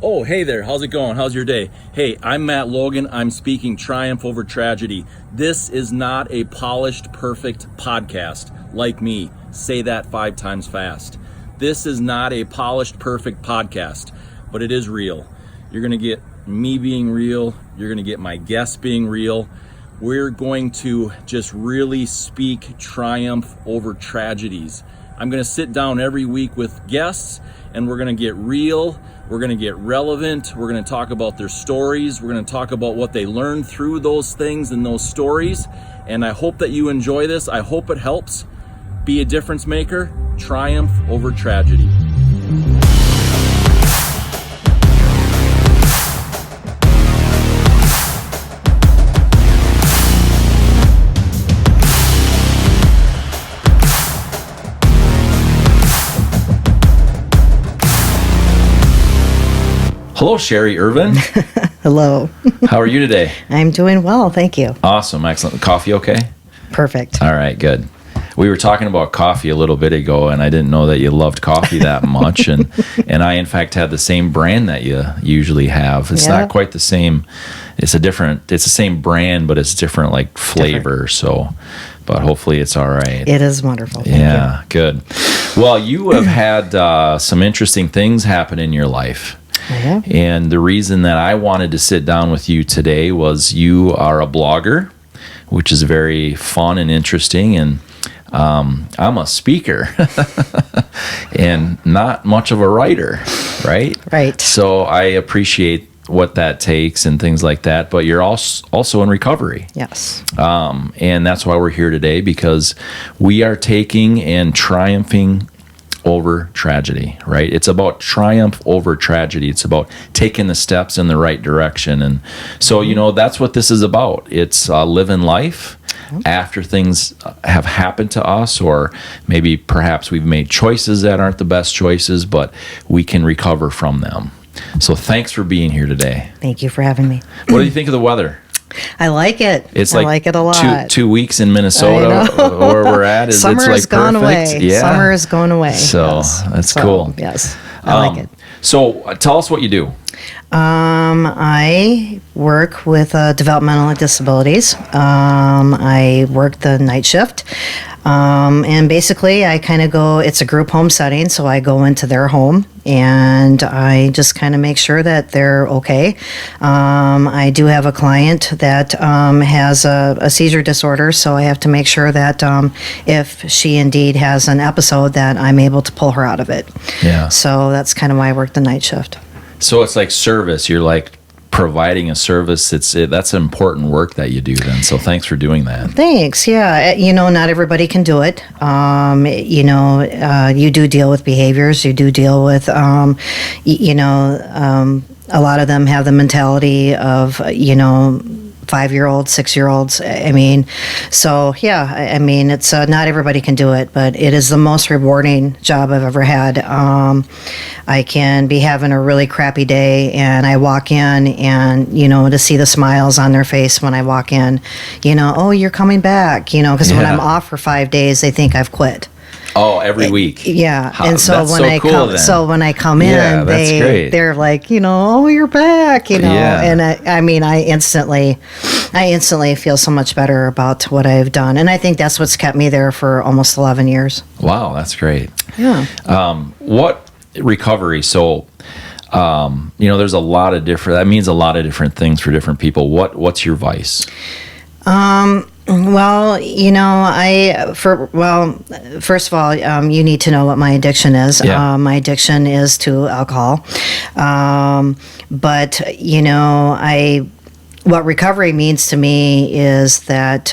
Oh, hey there. How's it going? How's your day? Hey, I'm Matt Logan. I'm speaking Triumph Over Tragedy. This is not a polished, perfect podcast like me. Say that 5 times fast. This is not a polished, perfect podcast, but it is real. You're going to get me being real. You're going to get my guests being real. We're going to just really speak triumph over tragedies. I'm going to sit down every week with guests, and we're going to get real. We're going to get relevant. We're going to talk about their stories. We're going to talk about what they learned through those things and those stories. And I hope that you enjoy this. I hope it helps. Be a difference maker. Triumph over tragedy. Hello, Sherry Irvin. Hello. How are you today? I'm doing well, thank you. Awesome, excellent. Coffee okay? Perfect. All right, good. We were talking about coffee a little bit ago, and I didn't know that you loved coffee that much. and I, in fact, had the same brand that you usually have. It's not quite the same. It's the same brand, but it's different, like, flavor. So, but hopefully it's all right. It is wonderful. Yeah, good. Well, you have had some interesting things happen in your life. Yeah. And the reason that I wanted to sit down with you today was you are a blogger, which is very fun and interesting. And I'm a speaker and not much of a writer, right? Right. So I appreciate what that takes and things like that. But you're also in recovery. Yes. And that's why we're here today, because we are taking and triumphing over tragedy, right? It's about triumph over tragedy. It's about taking the steps in the right direction. And so, you know, that's what this is about. It's living life after things have happened to us, or maybe perhaps we've made choices that aren't the best choices, but we can recover from them. So thanks for being here today. Thank you for having me. What do you think of the weather? I like it. It's I like it a lot. Two weeks in Minnesota where we're at. Summer it's like has gone perfect. away. Yeah. Summer has gone away. So that's cool. Yes, I like it. So tell us what you do. I work with developmental disabilities. I work the night shift. And basically I kind of go, it's a group home setting, so I go into their home and I just kind of make sure that they're okay. I do have a client that has a seizure disorder, so I have to make sure that if she indeed has an episode, that I'm able to pull her out of it. Yeah. So that's kind of why I work the night shift. So it's like service. You're like providing a service. That's important work that you do then. So thanks for doing that. Thanks. Yeah. Not everybody can do it. You do deal with behaviors. You do deal with, a lot of them have the mentality of, 5-year-olds, 6-year-olds. It's not everybody can do it, but it is the most rewarding job I've ever had. I can be having a really crappy day and I walk in and, to see the smiles on their face when I walk in, oh, you're coming back, because when I'm off for 5 days, they think I've quit. Oh, every week. Yeah. And so that's when so I cool, come, then. so when I come in, they're like, oh, you're back, Yeah. And I instantly feel so much better about what I've done. And I think that's what's kept me there for almost 11 years. Wow, that's great. Yeah. What recovery? So, there's a lot of different, that means a lot of different things for different people. What's your vice? Well, first of all, you need to know what my addiction is. Yeah. My addiction is to alcohol. What recovery means to me is that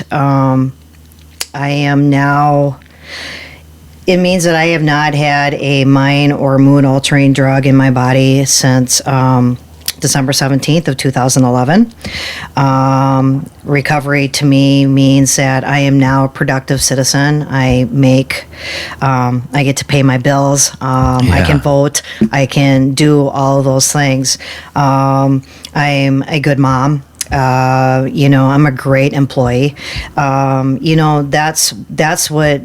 it means that I have not had a mind or mood altering drug in my body since December 17th of 2011. Recovery to me means that I am now a productive citizen. I get to pay my bills. I can vote. I can do all of those things. I'm a good mom. I'm a great employee. That's what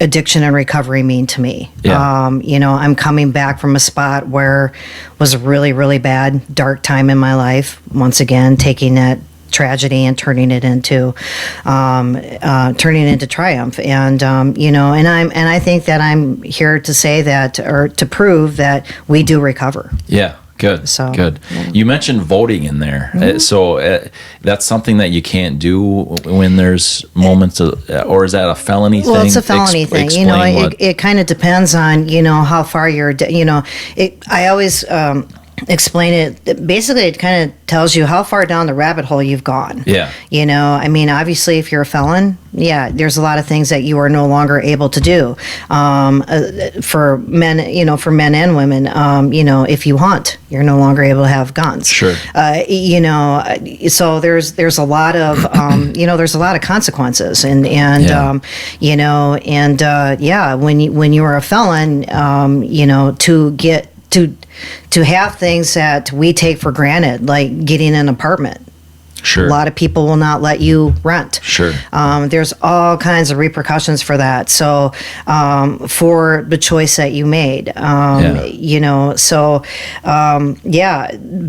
addiction and recovery mean to me. Yeah. I'm coming back from a spot where it was a really, really bad, dark time in my life. Once again, taking that tragedy and turning it into triumph. And and I think that I'm here to say that, or to prove that we do recover. Yeah. Good. So, good. Yeah. You mentioned voting in there. So that's something that you can't do when there's moments of, or is that a felony thing? Well, it's a felony thing. It kind of depends on, how far you're, I always explain it. Basically, it kind of tells you how far down the rabbit hole you've gone. Yeah. Obviously, if you're a felon, there's a lot of things that you are no longer able to do. For men and women, if you hunt, you're no longer able to have guns. Sure. So there's a lot of, there's a lot of consequences, when you are a felon, to have things that we take for granted, like getting an apartment. Sure. A lot of people will not let you rent. Sure. There's all kinds of repercussions for that. So, for the choice that you made,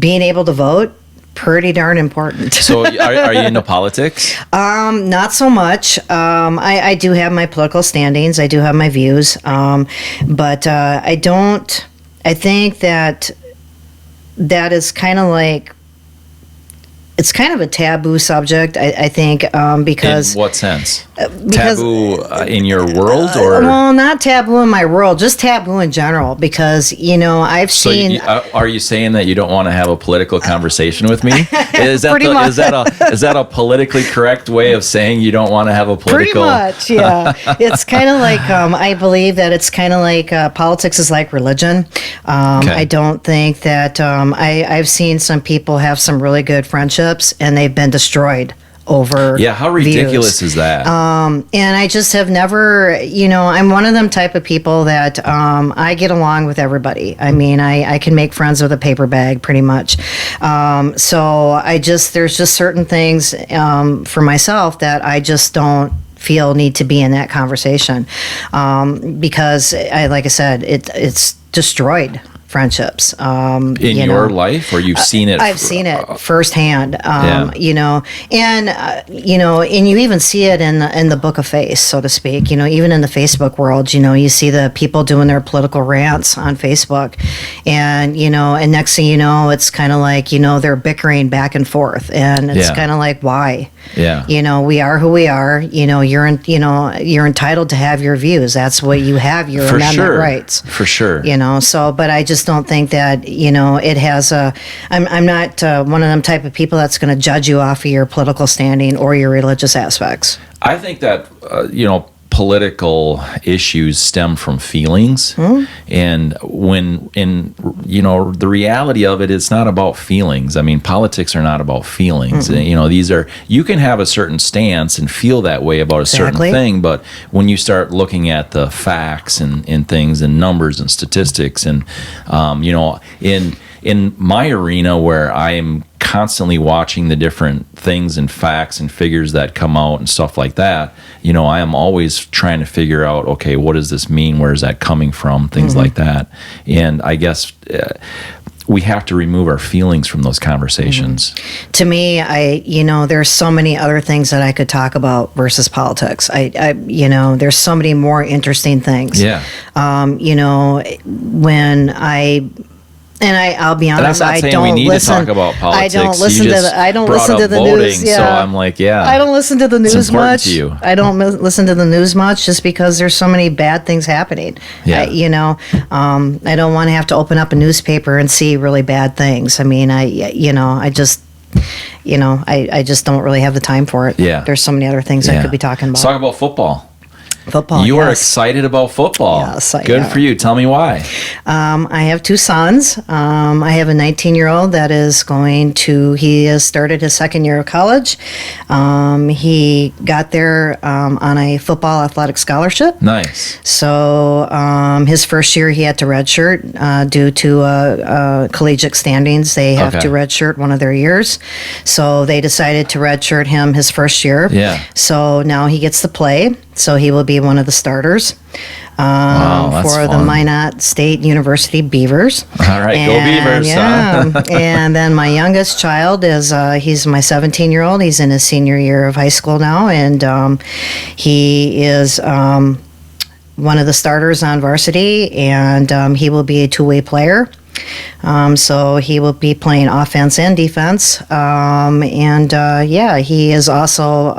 being able to vote, pretty darn important. So are you into politics? Not so much. I do have my political standings. I do have my views. But I don't. I think that is kind of like, it's kind of a taboo subject, I think, because... In what sense? Taboo in your world, or... well, not taboo in my world, just taboo in general, because, I've seen... Are you saying that you don't want to have a political conversation with me? Is that a politically correct way of saying you don't want to have a political... Pretty much, yeah. It's kind of like, I believe that it's kind of like politics is like religion. Okay. I don't think that... I've seen some people have some really good friendships, and they've been destroyed over how ridiculous views. Is that? And I just have never, I'm one of them type of people that I get along with everybody. I mean, I can make friends with a paper bag pretty much. So there's just certain things for myself that I just don't feel need to be in that conversation, because like I said, it's destroyed friendships. In your life, or you've seen it? I've seen it firsthand. And you even see it in the book of face, so to speak. Even in the Facebook world, you see the people doing their political rants on Facebook, and next thing you know, it's kind of like they're bickering back and forth, and it's kind of like, why? Yeah. We are who we are. You're entitled to have your views. That's what you have, your amendment rights. For sure. But I just don't think that it has I'm not one of them type of people that's going to judge you off of your political standing or your religious aspects. I think that political issues stem from feelings, and the reality of it, it's not about feelings. I mean, politics are not about feelings. You can have a certain stance and feel that way about a certain thing, but when you start looking at the facts and things and numbers and statistics, and in my arena where I am constantly watching the different things and facts and figures that come out and stuff like that, I am always trying to figure out, okay, what does this mean? Where is that coming from? Things like that. And I guess we have to remove our feelings from those conversations. To me, there's so many other things that I could talk about versus politics. There's so many more interesting things. Yeah. I'll be honest, I don't listen. To talk about politics. I don't listen to the voting, news. Yeah. So I'm like, I don't listen to the news much. To you. I don't listen to the news much just because there's so many bad things happening. Yeah. I don't want to have to open up a newspaper and see really bad things. I mean, I just don't really have the time for it. Yeah. There's so many other things I could be talking about. Let's talk about football. Football. You are excited about football. Yes, Good for you. Tell me why. I have two sons. I have a 19-year-old that he has started his second year of college. He got there on a football athletic scholarship. Nice. So his first year he had to redshirt due to collegiate standings. They have to redshirt one of their years. So they decided to redshirt him his first year. Yeah. So now he gets to play. So he will be one of the starters That's for the fun. Minot State University Beavers. All right, go Beavers. Yeah. Huh? And then my youngest child is, he's my 17-year-old. He's in his senior year of high school now, and he is one of the starters on varsity, and he will be a two-way player. So he will be playing offense and defense. He is also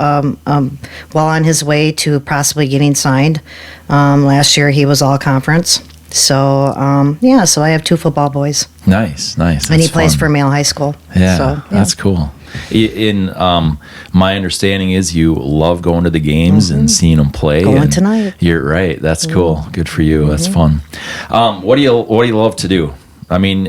well on his way to possibly getting signed. Last year he was all conference. So so I have two football boys. Nice. And he plays for Male High School. Yeah, So, that's cool. In my understanding is you love going to the games and seeing them play. Going tonight. You're right. That's cool. Good for you. That's fun. What do you love to do? I mean,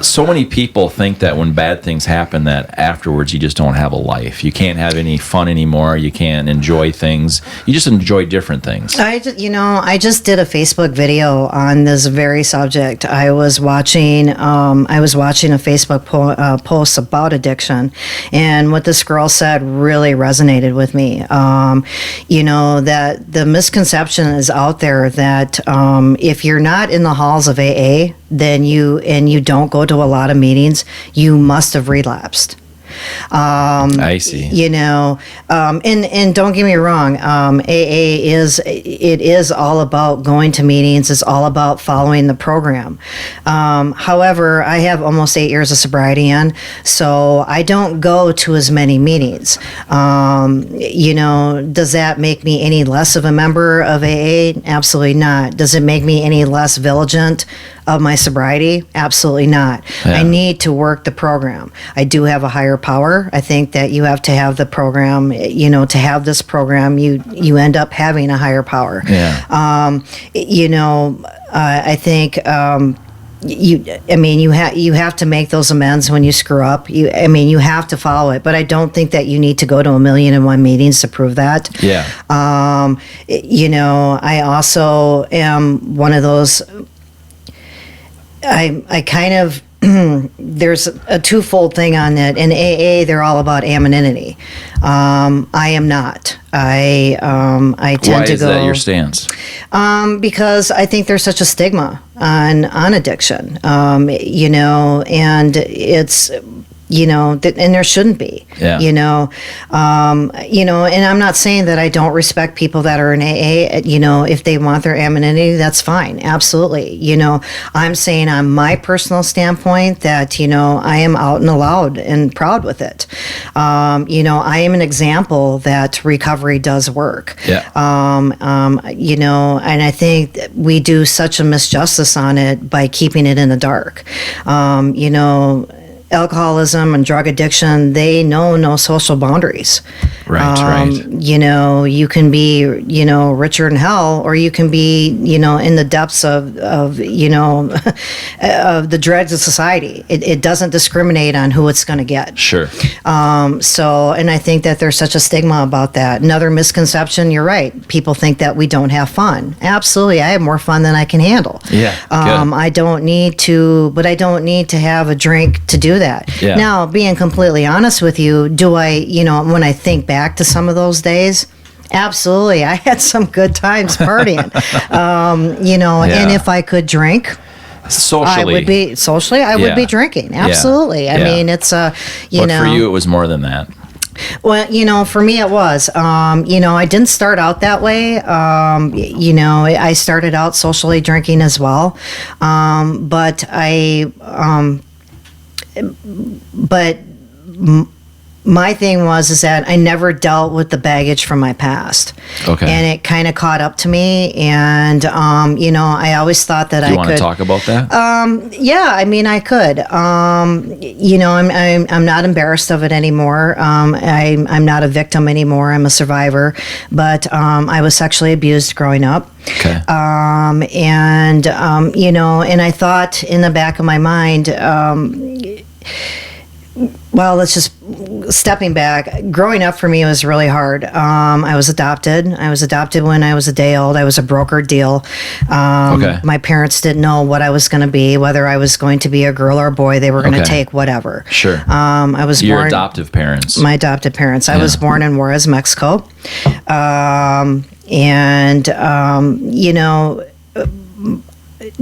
so many people think that when bad things happen that afterwards you just don't have a life. You can't have any fun anymore. You can't enjoy things. You just enjoy different things. I just did a Facebook video on this very subject. I was watching a Facebook post about addiction, and what this girl said really resonated with me. That the misconception is out there that if you're not in the halls of AA, then you don't go to a lot of meetings, you must have relapsed. I see. And don't get me wrong, AA is all about going to meetings. It's all about following the program. However, I have almost 8 years of sobriety in, so I don't go to as many meetings. Does that make me any less of a member of AA? Absolutely not. Does it make me any less vigilant of my sobriety? Absolutely not. Yeah. I need to work the program. I do have a higher power. I think that you have to have the program, to have this program, you end up having a higher power. Yeah. I think you have to make those amends when you screw up. You have to follow it, but I don't think that you need to go to 1,000,001 meetings to prove that. Yeah. I also am one of those. I kind of there's a twofold thing on that. In AA, they're all about anonymity. I am not. I tend Why to is go. that your stance? Because I think there's such a stigma on addiction. And it's. And there shouldn't be. Yeah. And I'm not saying that I don't respect people that are in AA. If they want their anonymity, that's fine. Absolutely. I'm saying on my personal standpoint that, I am out and loud and proud with it. I am an example that recovery does work. Yeah. And I think that we do such a misjustice on it by keeping it in the dark. Alcoholism and drug addiction, they know no social boundaries. Right. You can be, richer than hell, or you can be, in the depths of of the dregs of society. It doesn't discriminate on who it's going to get. Sure. And I think that there's such a stigma about that. Another misconception, you're right. People think that we don't have fun. Absolutely. I have more fun than I can handle. Yeah. I don't need to have a drink to do that. Yeah. Now, being completely honest with you, do I, when I think back to some of those days, absolutely, I had some good times partying. And if I could drink, Socially. I would be drinking. Absolutely. Yeah. I mean, it's But for you, it was more than that. Well, for me it was. I didn't start out that way. I started out socially drinking as well. My thing is that I never dealt with the baggage from my past. Okay. And it kind of caught up to me, and I always thought that Do you want to talk about that? Yeah, I could. I'm not embarrassed of it anymore. I'm not a victim anymore. I'm a survivor. But I was sexually abused growing up. Okay. And I thought in the back of my mind, well, let's just stepping back, growing up for me was really hard. I was adopted. I was adopted when I was a day old. I was a brokered deal. My parents didn't know what I was going to be, whether I was going to be a girl or a boy. They were going to take whatever. Sure. I was Your born. adoptive parents. My adopted parents. I was born in Juarez, Mexico.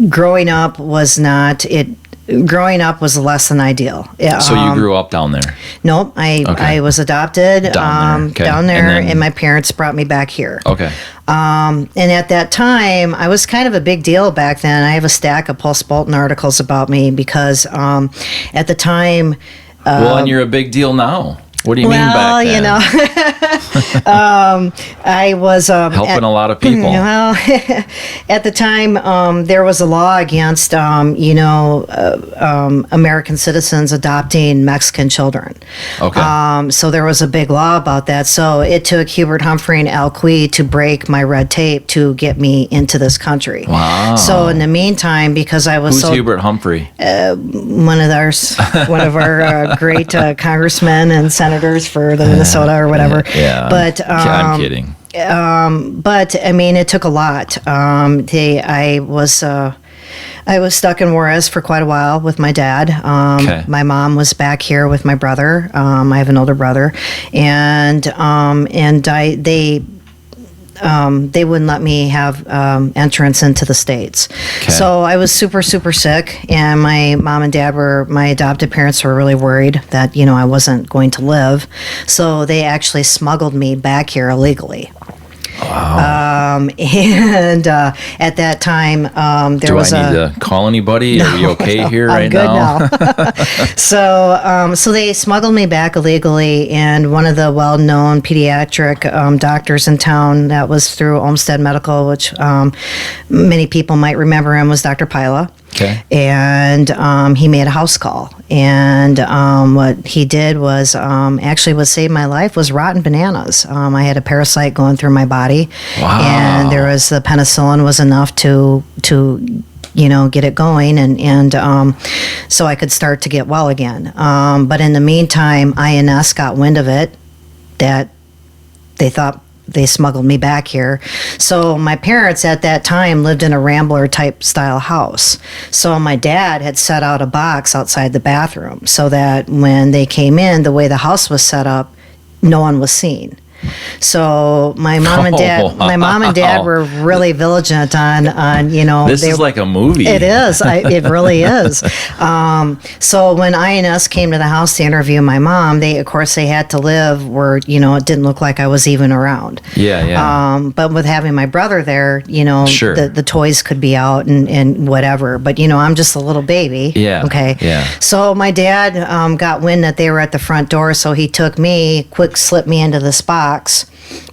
Growing up was not it. Growing up was less than ideal. So you grew up down there? Nope. I was adopted down there, and my parents brought me back here. Okay. And at that time, I was kind of a big deal back then. I have a stack of Pulse Bolton articles about me because at the time... and you're a big deal now. What do you mean back then? I was helping a lot of people. Well, at the time, there was a law against, American citizens adopting Mexican children. Okay. So there was a big law about that. So it took Hubert Humphrey and Al Quee to break my red tape to get me into this country. Wow. So in the meantime, because I was Who's Hubert Humphrey? One of our great congressmen and senators for the Minnesota or whatever. Yeah. But I'm kidding. But I mean, it took a lot. I was stuck in Juarez for quite a while with my dad. My mom was back here with my brother. I have an older brother, and they wouldn't let me have entrance into the States. Okay. So I was super, super sick, and my mom and dad my adopted parents were really worried that, I wasn't going to live. So they actually smuggled me back here illegally. Wow. And at that time, there was Do I need to call anybody? Are we okay here right now? I'm good now. So they smuggled me back illegally, and one of the well-known pediatric doctors in town, that was through Olmsted Medical, which many people might remember him, was Dr. Pila. Okay. And he made a house call. And what he did was actually what saved my life was rotten bananas. I had a parasite going through my body. Wow. And the penicillin was enough to get it going. And so I could start to get well again. But in the meantime, INS got wind of it, that they thought they smuggled me back here. So my parents at that time lived in a Rambler type style house. So my dad had set out a box outside the bathroom so that when they came in, the way the house was set up, no one was seen. So my mom and dad were really vigilant on This is like a movie. It is. It really is. So when INS came to the house to interview my mom, they had to live where, it didn't look like I was even around. Yeah. But with having my brother there, sure. the toys could be out and whatever. But, I'm just a little baby. Yeah. Okay. Yeah. So my dad got wind that they were at the front door, so he took me, slipped me into this box.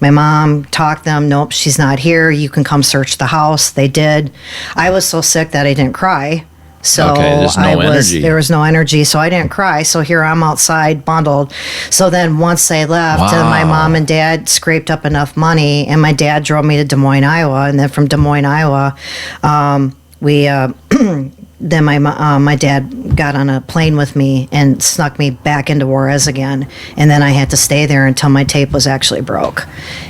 My mom talked them, nope, she's not here. You can come search the house. They did. I was so sick that I didn't cry. So energy. There was no energy, so I didn't cry. So here I'm outside bundled. So then once they left, Wow. my mom and dad scraped up enough money, and my dad drove me to Des Moines, Iowa. And then from Des Moines, Iowa, then my dad got on a plane with me and snuck me back into Juarez again, and then I had to stay there until my tape was actually broke.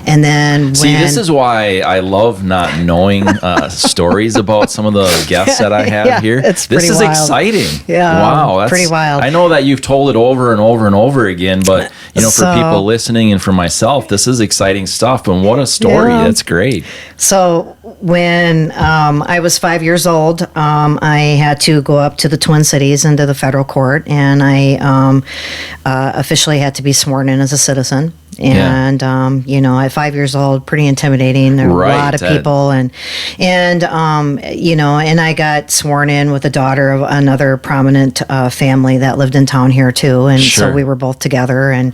And then this is why I love not knowing stories about some of the guests that I have here. This is wild. Exciting. Yeah, wow, that's pretty wild. I know that you've told it over and over and over again, but for people listening and for myself, this is exciting stuff. And what a story! Yeah. That's great. So when I was 5 years old, I had to go up to the Twin Cities into the federal court, and I officially had to be sworn in as a citizen. And at 5 years old, pretty intimidating. There were a lot of people, and I got sworn in with the daughter of another prominent family that lived in town here too, and so we were both together. And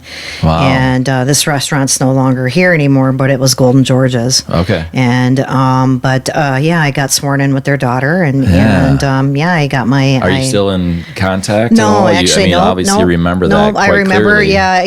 this restaurant's no longer here anymore, but it was Golden George's. Okay. And I got sworn in with their daughter, and I got my. Are you still in contact? No, actually, no. Obviously, no, remember no, that. Quite I remember. clearly. Yeah,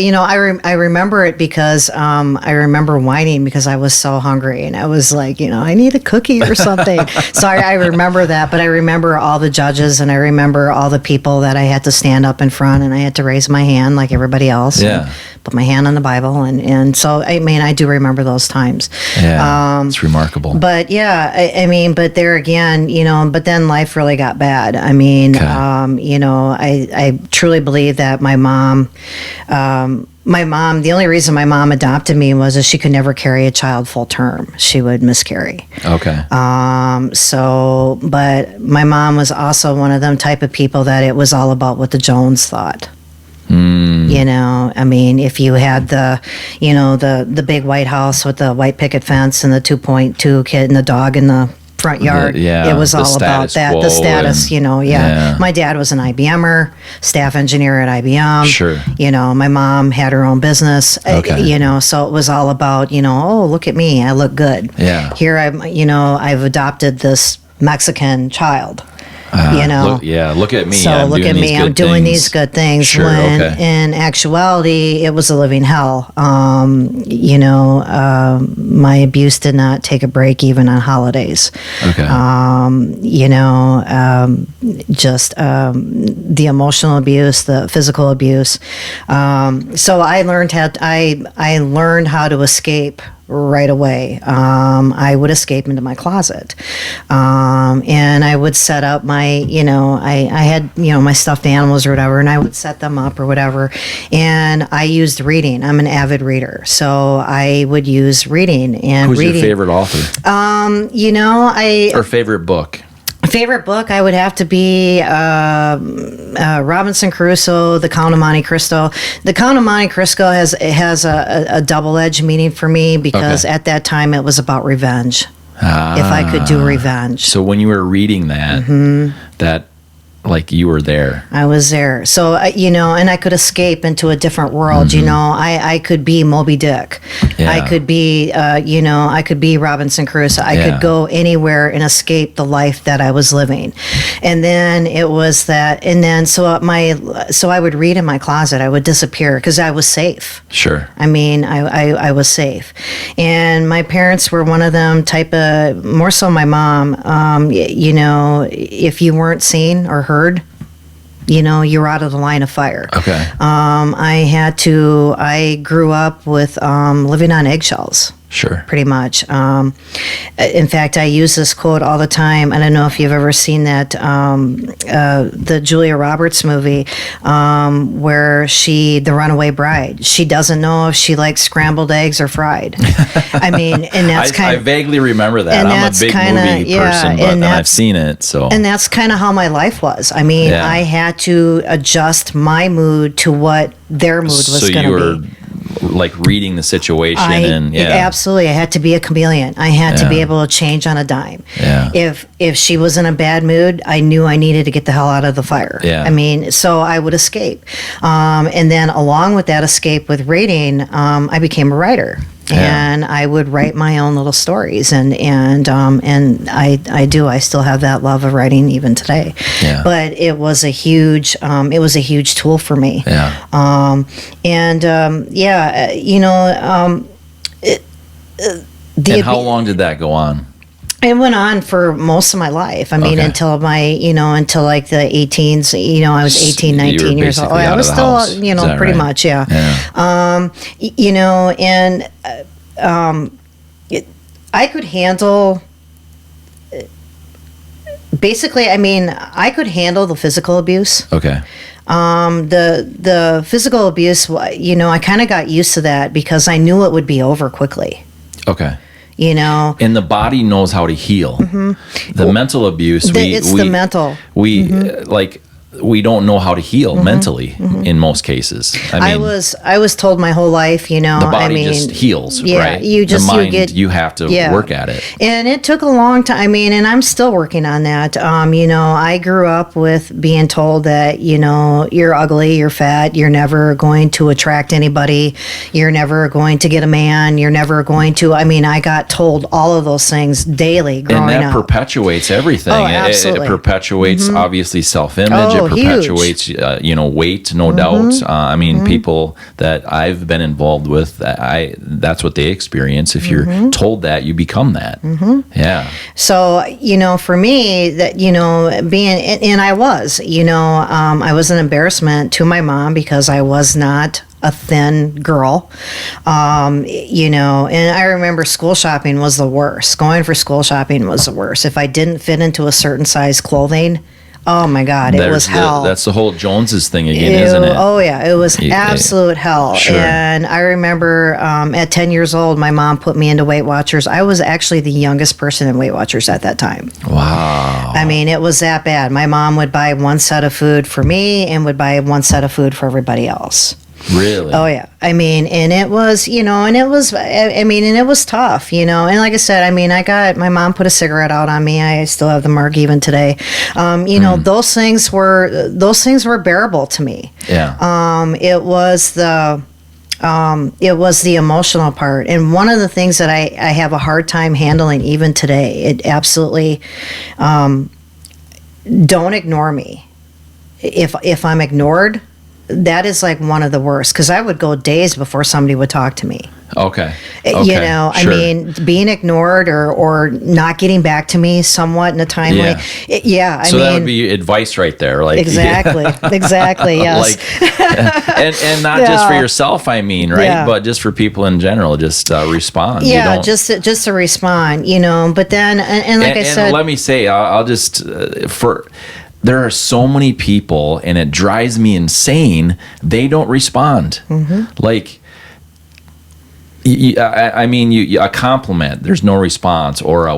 I remember it because I remember whining because I was so hungry, and I was like, I need a cookie or something. So I remember that, but I remember all the judges, and I remember all the people that I had to stand up in front, and I had to raise my hand like everybody else. Yeah. And put my hand on the Bible, and so I do remember those times. Yeah, it's remarkable. But yeah, but there again, but then life really got bad. I truly believe that my mom, the only reason my mom adopted me was that she could never carry a child full term. She would miscarry. Okay. But my mom was also one of them type of people that it was all about what the Jones thought. If you had the big white house with the white picket fence and the 2.2 kid and the dog in the front yard, it was all about that. The status, My dad was an IBMer, staff engineer at IBM. Sure. My mom had her own business. Okay. So it was all about, oh, look at me, I look good. Yeah. Here I've adopted this Mexican child. Look at me. So I'm doing these good things. Sure, when okay. in actuality, it was a living hell. My abuse did not take a break even on holidays. Okay. The emotional abuse, the physical abuse. So I learned how to escape right away. I would escape into my closet, and I would set up my, I had, my stuffed animals or whatever, and I would set them up or whatever, and I used reading. I'm an avid reader, so I would use reading. And who's your favorite author? Or favorite book? Favorite book, I would have to be Robinson Crusoe, The Count of Monte Cristo. The Count of Monte Cristo has a double-edged meaning for me because at that time it was about revenge. If I could do revenge. So when you were reading that, that like you were there. I was there. So, and I could escape into a different world, I could be Moby Dick. Yeah. I could be, I could be Robinson Crusoe. I could go anywhere and escape the life that I was living. And then it was that, so I would read in my closet. I would disappear because I was safe. Sure. I was safe. And my parents were one of them type of, more so my mom, if you weren't seen or heard, you were out of the line of fire. Okay. I grew up with living on eggshells. Sure. Pretty much. In fact, I use this quote all the time. I don't know if you've ever seen that, the Julia Roberts movie, where the runaway bride, she doesn't know if she likes scrambled eggs or fried. And that's I vaguely remember that. I'm a big movie person, and I've seen it. So. And that's kind of how my life was. I had to adjust my mood to what their mood was going to be. Like reading the situation absolutely. I had to be a chameleon. I had to be able to change on a dime. Yeah. If she was in a bad mood, I knew I needed to get the hell out of the fire. Yeah. So I would escape. And then along with that escape with reading, I became a writer. And I would write my own little stories, and I still have that love of writing even today. Yeah. But it was a huge tool for me. Yeah. And how long did that go on? It went on for most of my life. Until until like the 18s, I was 18, 19 years old. I was still, pretty much, yeah. I could handle, basically, I could handle the physical abuse. Okay. The physical abuse, I kind of got used to that because I knew it would be over quickly. Okay. And the body knows how to heal. Mm-hmm. The mental abuse, the mental. We don't know how to heal mentally in most cases. I was told my whole life, the body just heals, right? You have to work at it. And it took a long time. And I'm still working on that. I grew up with being told that, you're ugly, you're fat, you're never going to attract anybody, you're never going to get a man, you're never going to, I got told all of those things daily growing up. And that perpetuates everything. Oh, absolutely. It perpetuates, obviously, self-image. Oh, it perpetuates, weight, no doubt. I mean, people that I've been involved with, that's what they experience. If you're told that, you become that. Yeah. So, for me, that, being, and I was, I was an embarrassment to my mom because I was not a thin girl, and I remember school shopping was the worst. Going for school shopping was the worst. If I didn't fit into a certain size clothing, oh my God, it was hell. That's the whole Joneses thing again, isn't it? Oh yeah, it was absolute hell. Sure. And I remember at 10 years old, my mom put me into Weight Watchers. I was actually the youngest person in Weight Watchers at that time. Wow. I mean, it was that bad. My mom would buy one set of food for me and would buy one set of food for everybody else. Really? Oh yeah. I mean, and it was, and it was tough, and like I said, I mean, my mom put a cigarette out on me. I still have the mark even today. Those things were bearable to me. Yeah. It was the emotional part. And one of the things that I have a hard time handling even today, it absolutely, don't ignore me. If I'm ignored, that is like one of the worst, because I would go days before somebody would talk to me. Okay. I mean, being ignored or not getting back to me somewhat in a timely. Yeah. So that would be advice right there. Like exactly. Yes. and not just for yourself, I mean, right? Yeah. But just for people in general, just respond. Yeah, just to respond, But then, and like I said, and let me say, I'll just there are so many people, and it drives me insane, they don't respond. Like, a compliment, there's no response, or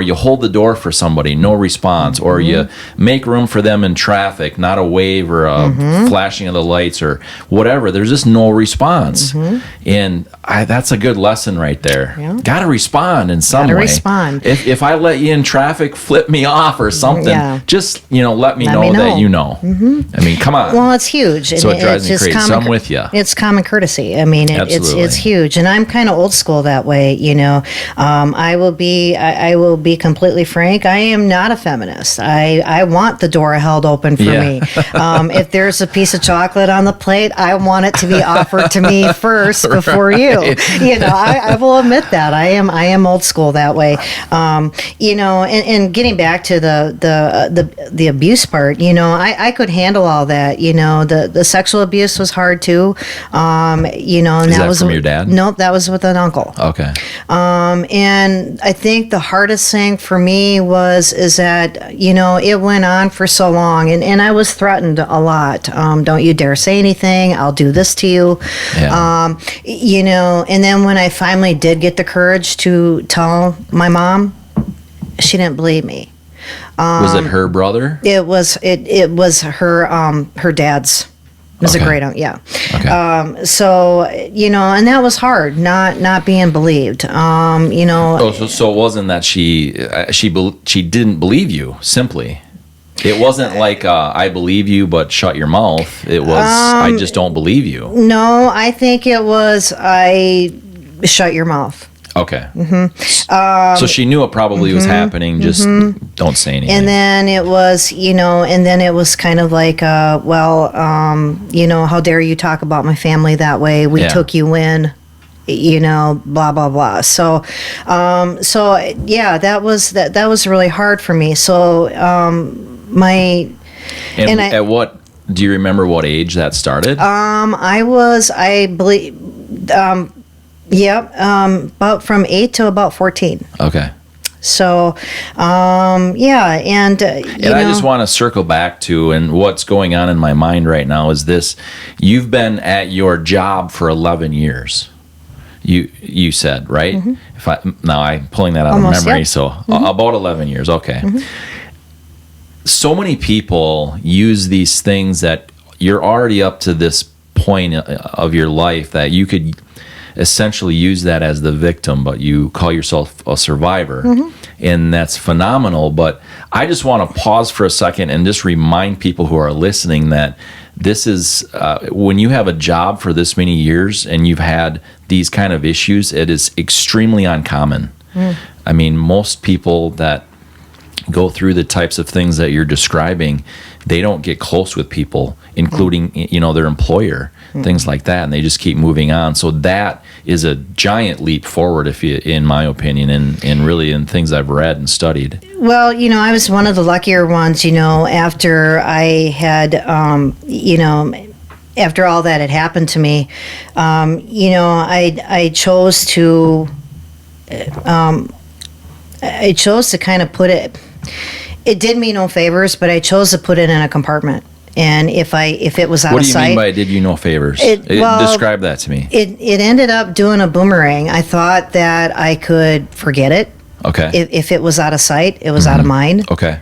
you hold the door for somebody, no response, or you make room for them in traffic, not a wave or a flashing of the lights or whatever. There's just no response, and that's a good lesson right there. Yeah. Got to respond in some way. Respond. If I let you in traffic, flip me off or something. Just let me know that you know. I mean, come on. Well, it's huge. So it drives me crazy. So I'm with you. It's common courtesy. I mean, it's huge. And I'm kind of old school that way, I will be completely frank. I am not a feminist. I want the door held open for me. If there's a piece of chocolate on the plate, I want it to be offered to me first before you. I will admit that I am old school that way. And getting back to the abuse part, I could handle all that. The sexual abuse was hard too. And that was from your dad? Nope, that was with an uncle. Okay. And I think the hardest thing for me is that, it went on for so long, and I was threatened a lot. Don't you dare say anything. I'll do this to you. Yeah. And then when I finally did get the courage to tell my mom, she didn't believe me. Was it her brother? It was her dad's. It was a great uncle, yeah. Okay. So, and that was hard, not being believed. So it wasn't that she didn't believe you, simply. It wasn't like I believe you, but shut your mouth. It was I just don't believe you. No, I think it was I shut your mouth. Okay. So she knew it probably was happening. Just don't say anything. And then it was, kind of like, how dare you talk about my family that way? We took you in, blah blah blah. So that was really hard for me. So at what? Do you remember what age that started? I believe. About from 8 to about 14. Okay. So, and I just want to circle back to, and what's going on in my mind right now is this: you've been at your job for 11 years. You said, right? I'm pulling that out Almost, of memory. Yep. So about 11 years. Okay. So many people use these things that you're already up to this point of your life that you could essentially use that as the victim, but you call yourself a survivor, and that's phenomenal. But I just want to pause for a second and just remind people who are listening that this is when you have a job for this many years and you've had these kind of issues, it is extremely uncommon. I mean, most people that go through the types of things that you're describing, they don't get close with people, including, their employer, things like that, and they just keep moving on. So that is a giant leap forward, in my opinion, and really in things I've read and studied. Well, I was one of the luckier ones, after I had, after all that had happened to me, I chose to, kind of put it. It did me no favors, but I chose to put it in a compartment. And if it was out of sight. What do you mean by did you no favors? Describe that to me. It ended up doing a boomerang. I thought that I could forget it. Okay. If it was out of sight, it was out of mind. Okay.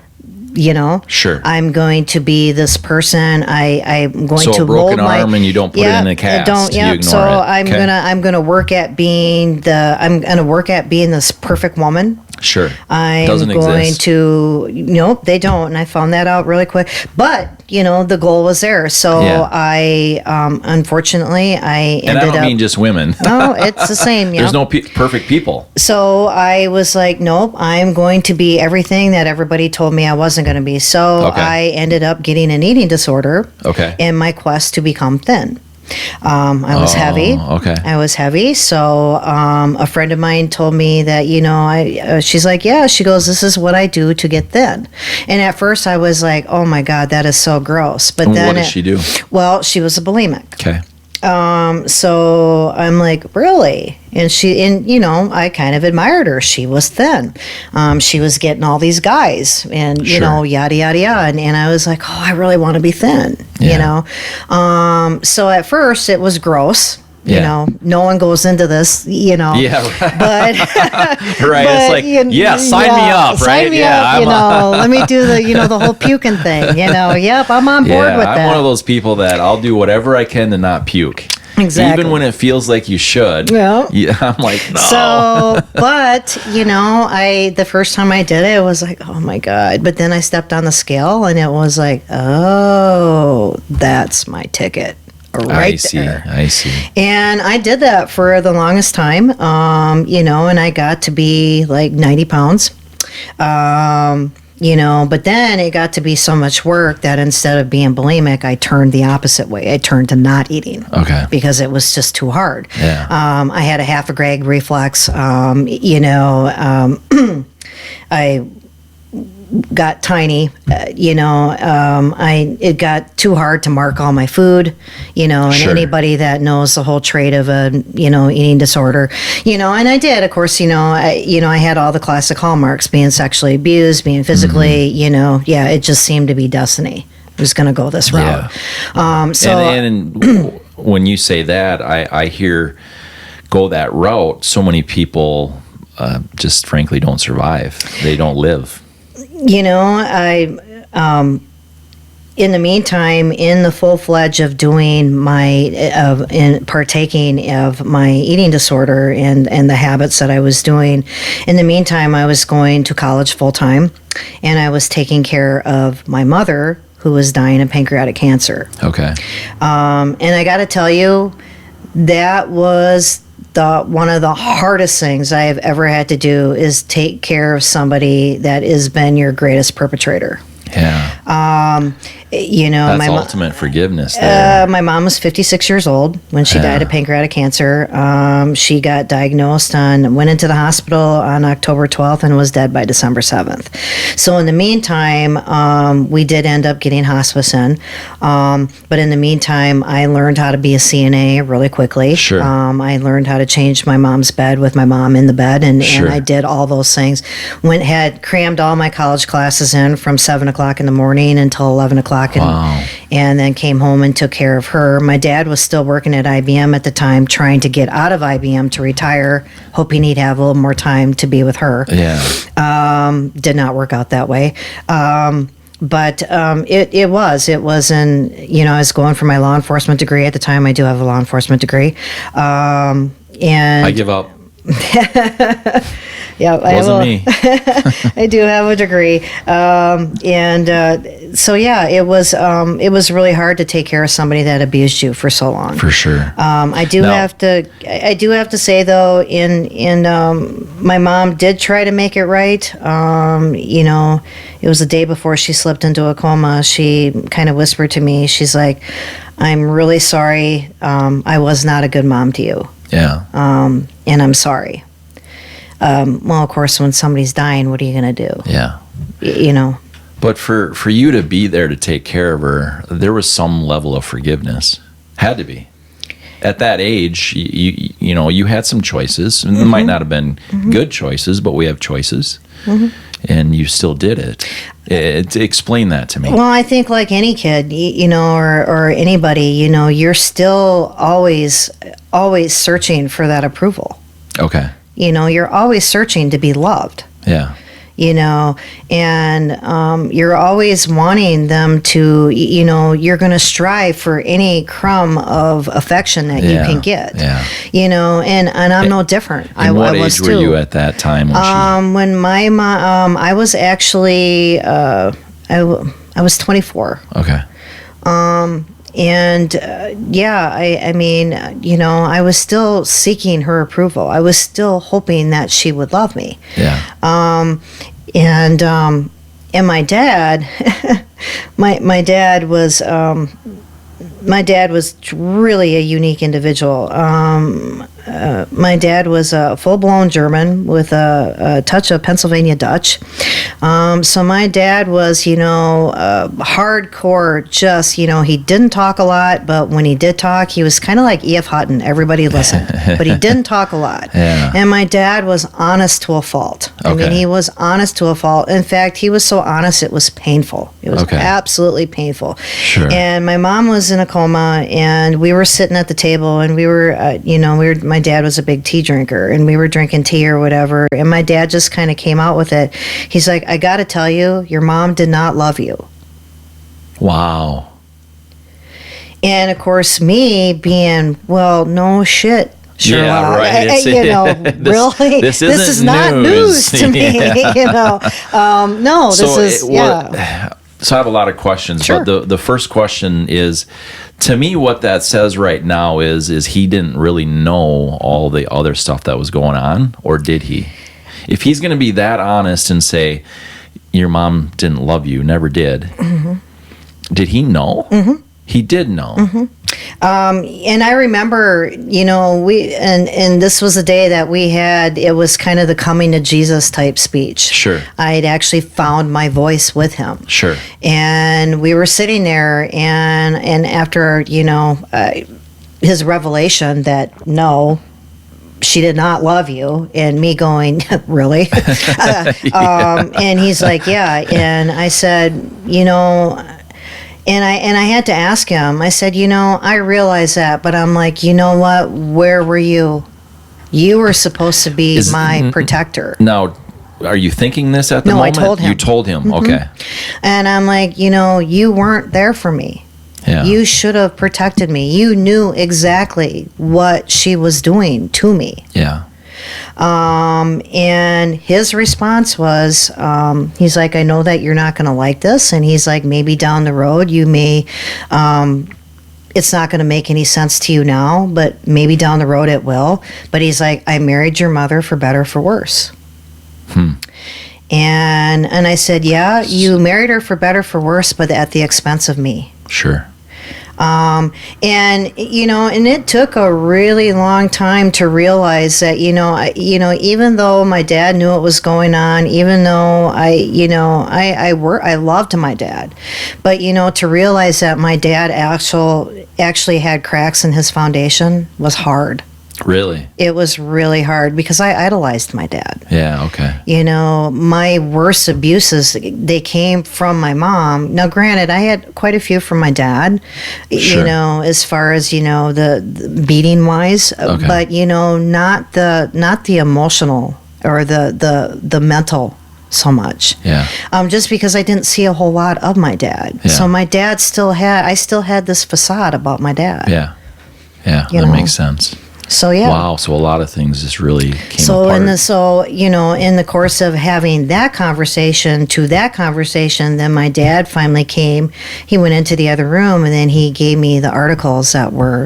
Sure. I'm going to be this person. I'm going to mold my... So a broken arm and you don't put it in a cast. You ignore so it. I'm gonna work at being this perfect woman. Sure. Doesn't exist. Nope, they don't. And I found that out really quick. But, the goal was there. So I, unfortunately, I ended up... And I don't mean just women. No, it's the same. There's no perfect people. So I was like, nope, I'm going to be everything that everybody told me I wasn't going to be. So I ended up getting an eating disorder in my quest to become thin. I was heavy. Okay. I was heavy. So a friend of mine told me that, she's like, yeah, she goes, this is what I do to get thin. And at first I was like, oh my God, that is so gross. But then what did she do? Well, she was a bulimic. Okay. So I'm like, really? And I kind of admired her. She was thin. She was getting all these guys and, yada, yada, yada. And I was like, oh, I really want to be thin, So at first it was gross. No one goes into this, Yeah, right. But right, it's like, sign me up, right? Sign me up, let me do the whole puking thing, Yep, I'm on board with that. I'm one of those people that I'll do whatever I can to not puke. Exactly. Even when it feels like you should. Yeah. I'm like, no. So, but, the first time I did it, it was like, oh my God. But then I stepped on the scale and it was like, oh, that's my ticket. Right there. I see. And I did that for the longest time, and I got to be like 90 pounds. But then it got to be so much work that instead of being bulimic, I turned the opposite way. I turned to not eating. Okay. Because it was just too hard. Yeah. I had a half a Gregg reflex. I got tiny, it got too hard to mark all my food, and anybody that knows the whole trait of a, eating disorder, and I did, of course, I had all the classic hallmarks, being sexually abused, being physically, it just seemed to be destiny. I was going to go this route. Yeah. And when you say that, I hear go that route, so many people just frankly don't survive. They don't live. In the meantime, in the full-fledged of doing partaking of my eating disorder and the habits that I was doing, in the meantime, I was going to college full-time, and I was taking care of my mother, who was dying of pancreatic cancer. Okay. And I got to tell you, that was one of the hardest things I have ever had to do is take care of somebody that has been your greatest perpetrator. Yeah. That's ultimate forgiveness there. My mom was 56 years old when she died of pancreatic cancer. She got diagnosed went into the hospital on October 12th and was dead by December 7th. So in the meantime, we did end up getting hospice in. But in the meantime, I learned how to be a CNA really quickly. Sure. I learned how to change my mom's bed with my mom in the bed, and I did all those things. Had crammed all my college classes in from 7 o'clock in the morning until 11 o'clock. And then came home and took care of her. My dad was still working at IBM at the time, trying to get out of IBM to retire, hoping he'd have a little more time to be with her. Yeah. Did not work out that way. But it was I was going for my law enforcement degree at the time. I do have a law enforcement degree. And I give up. Yeah, Wasn't me. I do have a degree, so yeah, it was really hard to take care of somebody that abused you for so long. For sure. I do have to say though, my mom did try to make it right. It was the day before she slipped into a coma. She kind of whispered to me, she's like, "I'm really sorry. I was not a good mom to you. Yeah. And I'm sorry." Well, of course, when somebody's dying, what are you going to do? Yeah. But for you to be there to take care of her, there was some level of forgiveness. Had to be. At that age, you had some choices. And it might not have been good choices, but we have choices. And you still did it. Explain that to me. Well, I think like any kid, or anybody, you're still always searching for that approval. Okay. You're always searching to be loved. Yeah. And you're always wanting them to, you're going to strive for any crumb of affection that you can get. Yeah. And I'm no different. What I was age were you at that time? When my mom, I was actually, I was 24. Okay. And I was still seeking her approval. I was still hoping that she would love me. Yeah. And my dad, my dad was really a unique individual. My dad was a full-blown German with a touch of Pennsylvania Dutch. So my dad was, hardcore, just, he didn't talk a lot, but when he did talk, he was kind of like E.F. Hutton. Everybody listened, but he didn't talk a lot. Yeah. And my dad was honest to a fault. Okay. I mean, he was honest to a fault. In fact, he was so honest, it was painful. It was absolutely painful. Sure. And my mom was in a coma, and we were sitting at the table, and we were, my dad was a big tea drinker, and we were drinking tea or whatever, and my dad just kind of came out with it. He's like, "I got to tell you, your mom did not love you." Wow. And of course, me being, well, no shit, Sherlock. Yeah, right. Really, this is not news to me. No, this is. So I have a lot of questions, Sure. but the first question is, to me, what that says right now is he didn't really know all the other stuff that was going on, or did he? If he's going to be that honest and say, your mom didn't love you, never did, did he know? He did know. And I remember, and this was a day that we had, it was kind of the coming to Jesus type speech. Sure. I had actually found my voice with him. Sure. And we were sitting there, and after, his revelation that no, she did not love you, and me going, really? And he's like, yeah. And I said, and I had to ask him. I said, I realize that, but I'm like, you know what? Where were you? You were supposed to be my protector. Now, are you thinking this at the moment? No, I told him. You told him, okay. And I'm like, you weren't there for me. Yeah. You should have protected me. You knew exactly what she was doing to me. Yeah. And his response was, he's like, I know that you're not going to like this. And he's like, maybe down the road you may, it's not going to make any sense to you now, but maybe down the road it will. But he's like, I married your mother for better or for worse. And I said, yeah, you married her for better or for worse, but at the expense of me. Sure. And it took a really long time to realize that, even though my dad knew what was going on, even though I loved my dad, but, to realize that my dad actually had cracks in his foundation was hard. Really? It was really hard because I idolized my dad. Yeah, okay. My worst abuses, they came from my mom. Now, granted, I had quite a few from my dad, Sure. As far as, the beating wise, Okay. but, not the emotional or the mental so much. Yeah. Just because I didn't see a whole lot of my dad. Yeah. So my dad I still had this facade about my dad. Yeah. Yeah, that makes sense. So yeah. Wow. So a lot of things just really came So apart. in the course of having that conversation, then my dad finally came. He went into the other room, and then he gave me the articles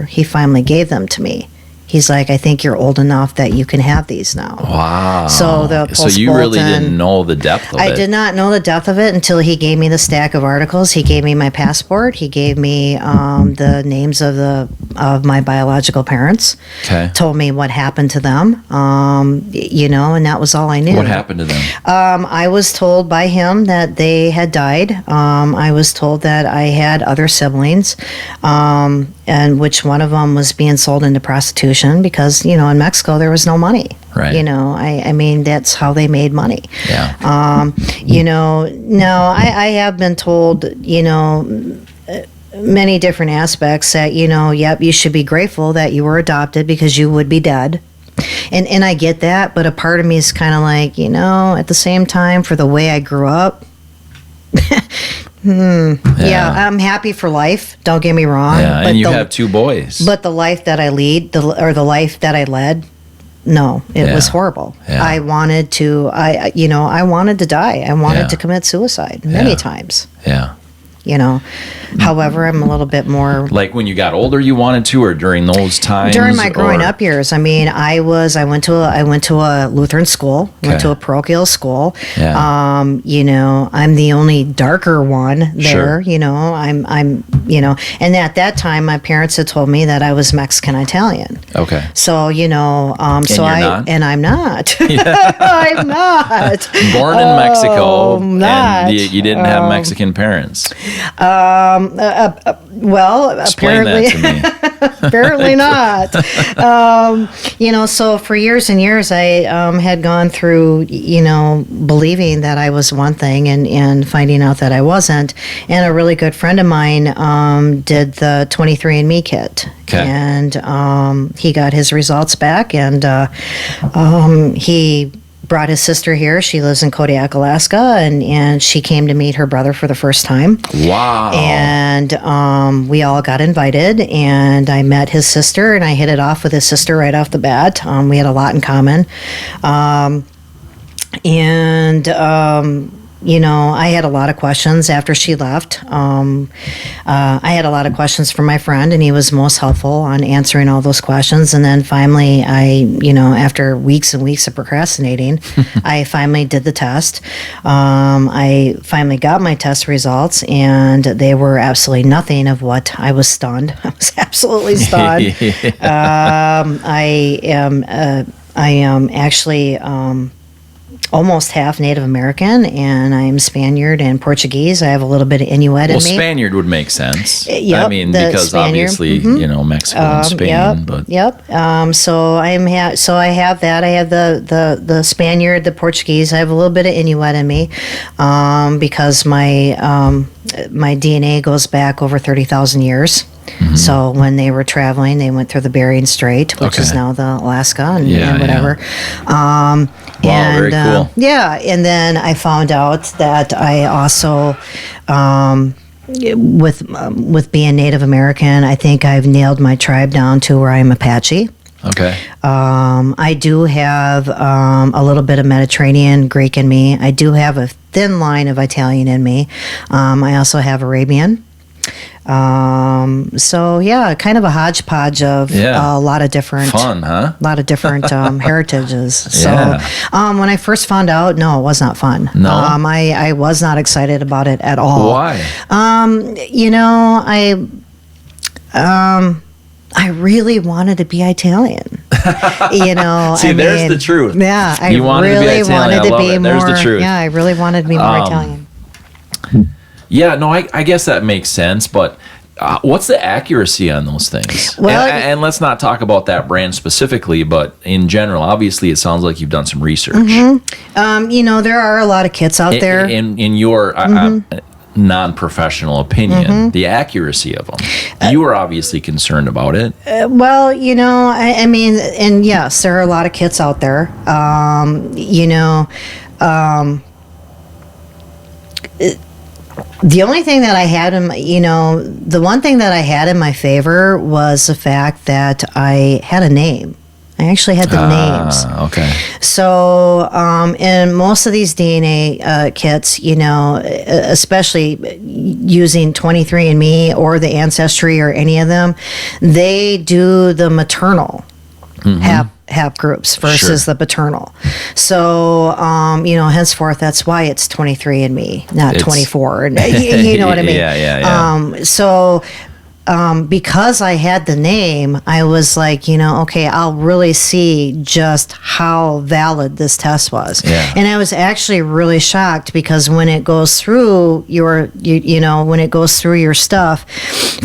he finally gave them to me. He's like, I think you're old enough that you can have these now. Wow. So you really didn't know the depth of it. I did not know the depth of it until he gave me the stack of articles. He gave me my passport. He gave me the names of my biological parents. Okay. Told me what happened to them. And that was all I knew. What happened to them? I was told by him that they had died. I was told that I had other siblings, and which one of them was being sold into prostitution because, in Mexico there was no money. Right. I mean, that's how they made money. Yeah. Now I have been told, many different aspects that, yep, you should be grateful that you were adopted because you would be dead. And I get that, but a part of me is kind of like, at the same time, for the way I grew up, yeah, I'm happy for life. Don't get me wrong. Yeah, and you have 2 boys. But the life that I lead, the life that I led, no, it was horrible. Yeah. I wanted to, I wanted to die. I wanted to commit suicide many times. Yeah. However, I'm a little bit more. Like when you got older, you wanted to, or during those times? During my growing up years, I mean, I went to a Lutheran school, went to a parochial school. Yeah. I'm the only darker one there. Sure. I'm, and at that time, my parents had told me that I was Mexican Italian. Okay. So and you're not? and I'm not. I'm not Born in Mexico, I'm not. and you didn't have Mexican parents. Well, Explain apparently, that to me. apparently not. So for years and years, I had gone through, believing that I was one thing and finding out that I wasn't. And a really good friend of mine did the 23andMe kit. Okay. And he got his results back, and he brought his sister here. She lives in Kodiak, Alaska, and she came to meet her brother for the first time. Wow. And we all got invited, and I met his sister, and I hit it off with his sister right off the bat. We had a lot in common. I had a lot of questions after she left. I had a lot of questions from my friend, and he was most helpful on answering all those questions. And then finally, after weeks and weeks of procrastinating, I finally did the test. I finally got my test results, and they were absolutely nothing of what I was stunned. I was absolutely stunned. I am actually almost half Native American, and I'm Spaniard and Portuguese. I have a little bit of Inuit in me. Spaniard would make sense. Yep, I mean, Spaniard. because obviously, Mexico and Spain. Yep. So I have that. I have the Spaniard, the Portuguese. I have a little bit of Inuit in me, because my DNA goes back over 30,000 years. Mm-hmm. So when they were traveling, they went through the Bering Strait, which is now the Alaska and whatever. Wow, very cool. And then I found out that I also, with being Native American, I think I've nailed my tribe down to where I'm Apache. Okay. I do have a little bit of Mediterranean Greek in me. I do have a thin line of Italian in me. I also have Arabian. Kind of a hodgepodge of a lot of different fun, huh? A lot of different heritages. So Yeah. when I first found out, no, it was not fun. No? I was not excited about it at all. Why? I really wanted to be Italian. See, there's the truth. Yeah, I You wanted to be really Italian. wanted to I love be it. more. There's the truth. Yeah, I really wanted to be more Italian. Yeah, no, I guess that makes sense, but what's the accuracy on those things? Well, and let's not talk about that brand specifically, but in general, obviously, it sounds like you've done some research. Mm-hmm. There are a lot of kits out there. In your non-professional opinion, the accuracy of them. You were obviously concerned about it. I mean, and yes, there are a lot of kits out there. The only thing that I had the one thing that I had in my favor was the fact that I had a name. I actually had the names. Okay. So, in most of these DNA kits, especially using 23andMe or the Ancestry or any of them, they do the maternal hap groups versus the paternal. So, henceforth, that's why it's 23andMe, not 24. You know what I mean? Yeah. So, because I had the name, I was like, okay, I'll really see just how valid this test was. Yeah. And I was actually really shocked because when it goes through when it goes through your stuff,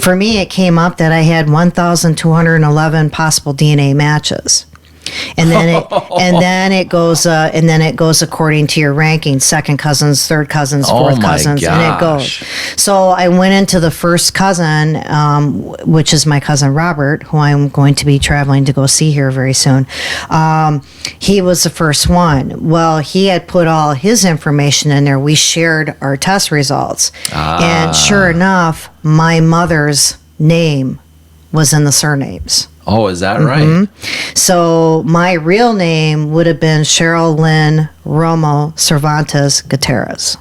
for me, it came up that I had 1,211 possible DNA matches. And then it goes according to your ranking: second cousins, third cousins, fourth cousins, gosh. and it goes. So I went into the first cousin, which is my cousin Robert, who I'm going to be traveling to go see here very soon. He was the first one. Well, he had put all his information in there. We shared our test results, and sure enough, my mother's name was in the surnames. Oh, is that right? So my real name would have been Cheryl Lynn Romo Cervantes Gutierrez.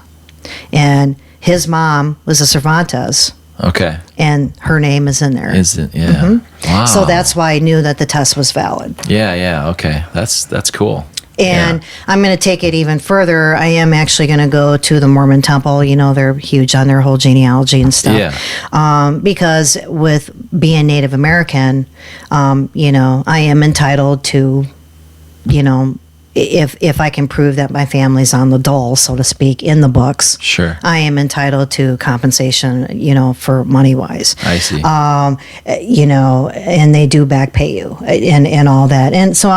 And his mom was a Cervantes. Okay. And her name is in there. Is it? Yeah. Wow. So that's why I knew that the test was valid. Yeah. Okay. That's cool. And I'm going to take it even further. I am actually going to go to the Mormon temple. They're huge on their whole genealogy and stuff. Yeah. Because with being Native American, I am entitled to, if I can prove that my family's on the dole, so to speak, in the books, Sure. I am entitled to compensation, for money-wise. I see. And they do back pay you and all that. And so,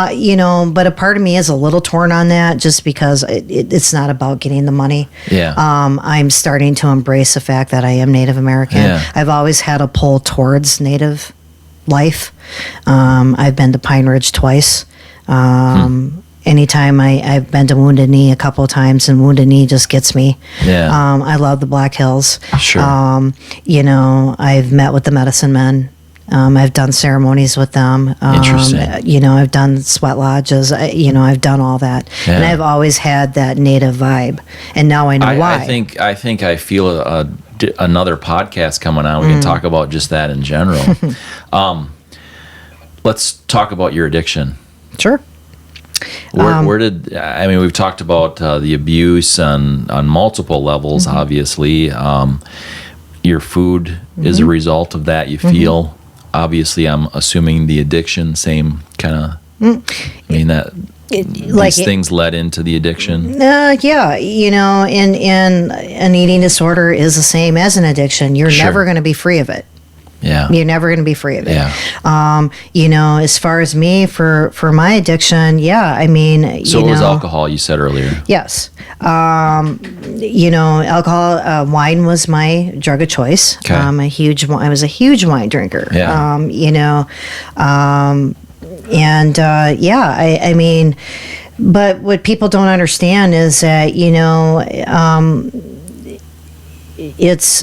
but a part of me is a little torn on that just because it's not about getting the money. Yeah. I'm starting to embrace the fact that I am Native American. Yeah. I've always had a pull towards Native life. I've been to Pine Ridge twice. Anytime I've been to Wounded Knee a couple of times, and Wounded Knee just gets me. Yeah. I love the Black Hills. Sure. I've met with the medicine men. I've done ceremonies with them. Interesting. I've done sweat lodges. I've done all that, and I've always had that Native vibe. And now I know why. I think I feel another podcast coming on. We can talk about just that in general. Let's talk about your addiction. Sure. Where did we've talked about the abuse on multiple levels. Obviously, your food is a result of that. You feel, obviously, I'm assuming the addiction, same kind of. These things led into the addiction. Yeah, and an eating disorder is the same as an addiction. You're never going to be free of it. Yeah. You're never going to be free of it. Yeah. As far as me, for my addiction, So it was alcohol, you said earlier. Yes. Alcohol, wine was my drug of choice. Okay. I was a huge wine drinker. Yeah. But what people don't understand is that, it's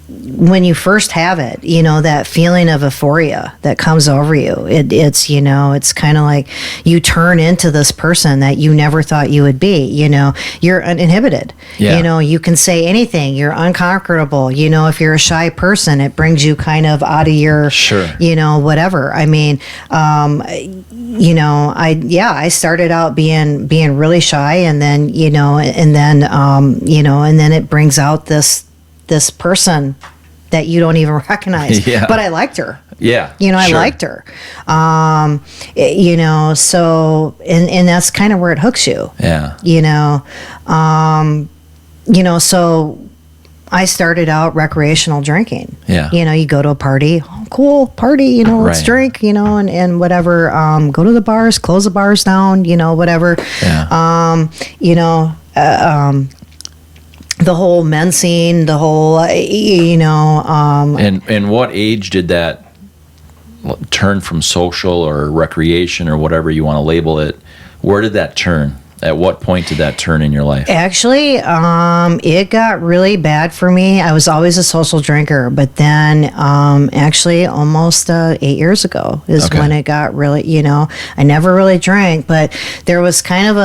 when you first have it, that feeling of euphoria that comes over you, it's kind of like you turn into this person that you never thought you would be. You're uninhibited. Yeah. You can say anything. You're unconquerable. If you're a shy person, it brings you kind of out of your, whatever. I started out being really shy, and then, and then it brings out this person that you don't even recognize. Yeah. But I liked her. Yeah. I liked her. So, and that's kind of where it hooks you. Yeah. So I started out recreational drinking. Yeah. You go to a party, cool party, let's drink, and whatever. Go to the bars, close the bars down, whatever. Yeah. The whole men scene, the whole, And what age did that turn from social or recreation or whatever you want to label it? Where did that turn? At what point did that turn in your life? Actually, it got really bad for me. I was always a social drinker, but then actually almost 8 years ago is when it got really, I never really drank, but there was kind of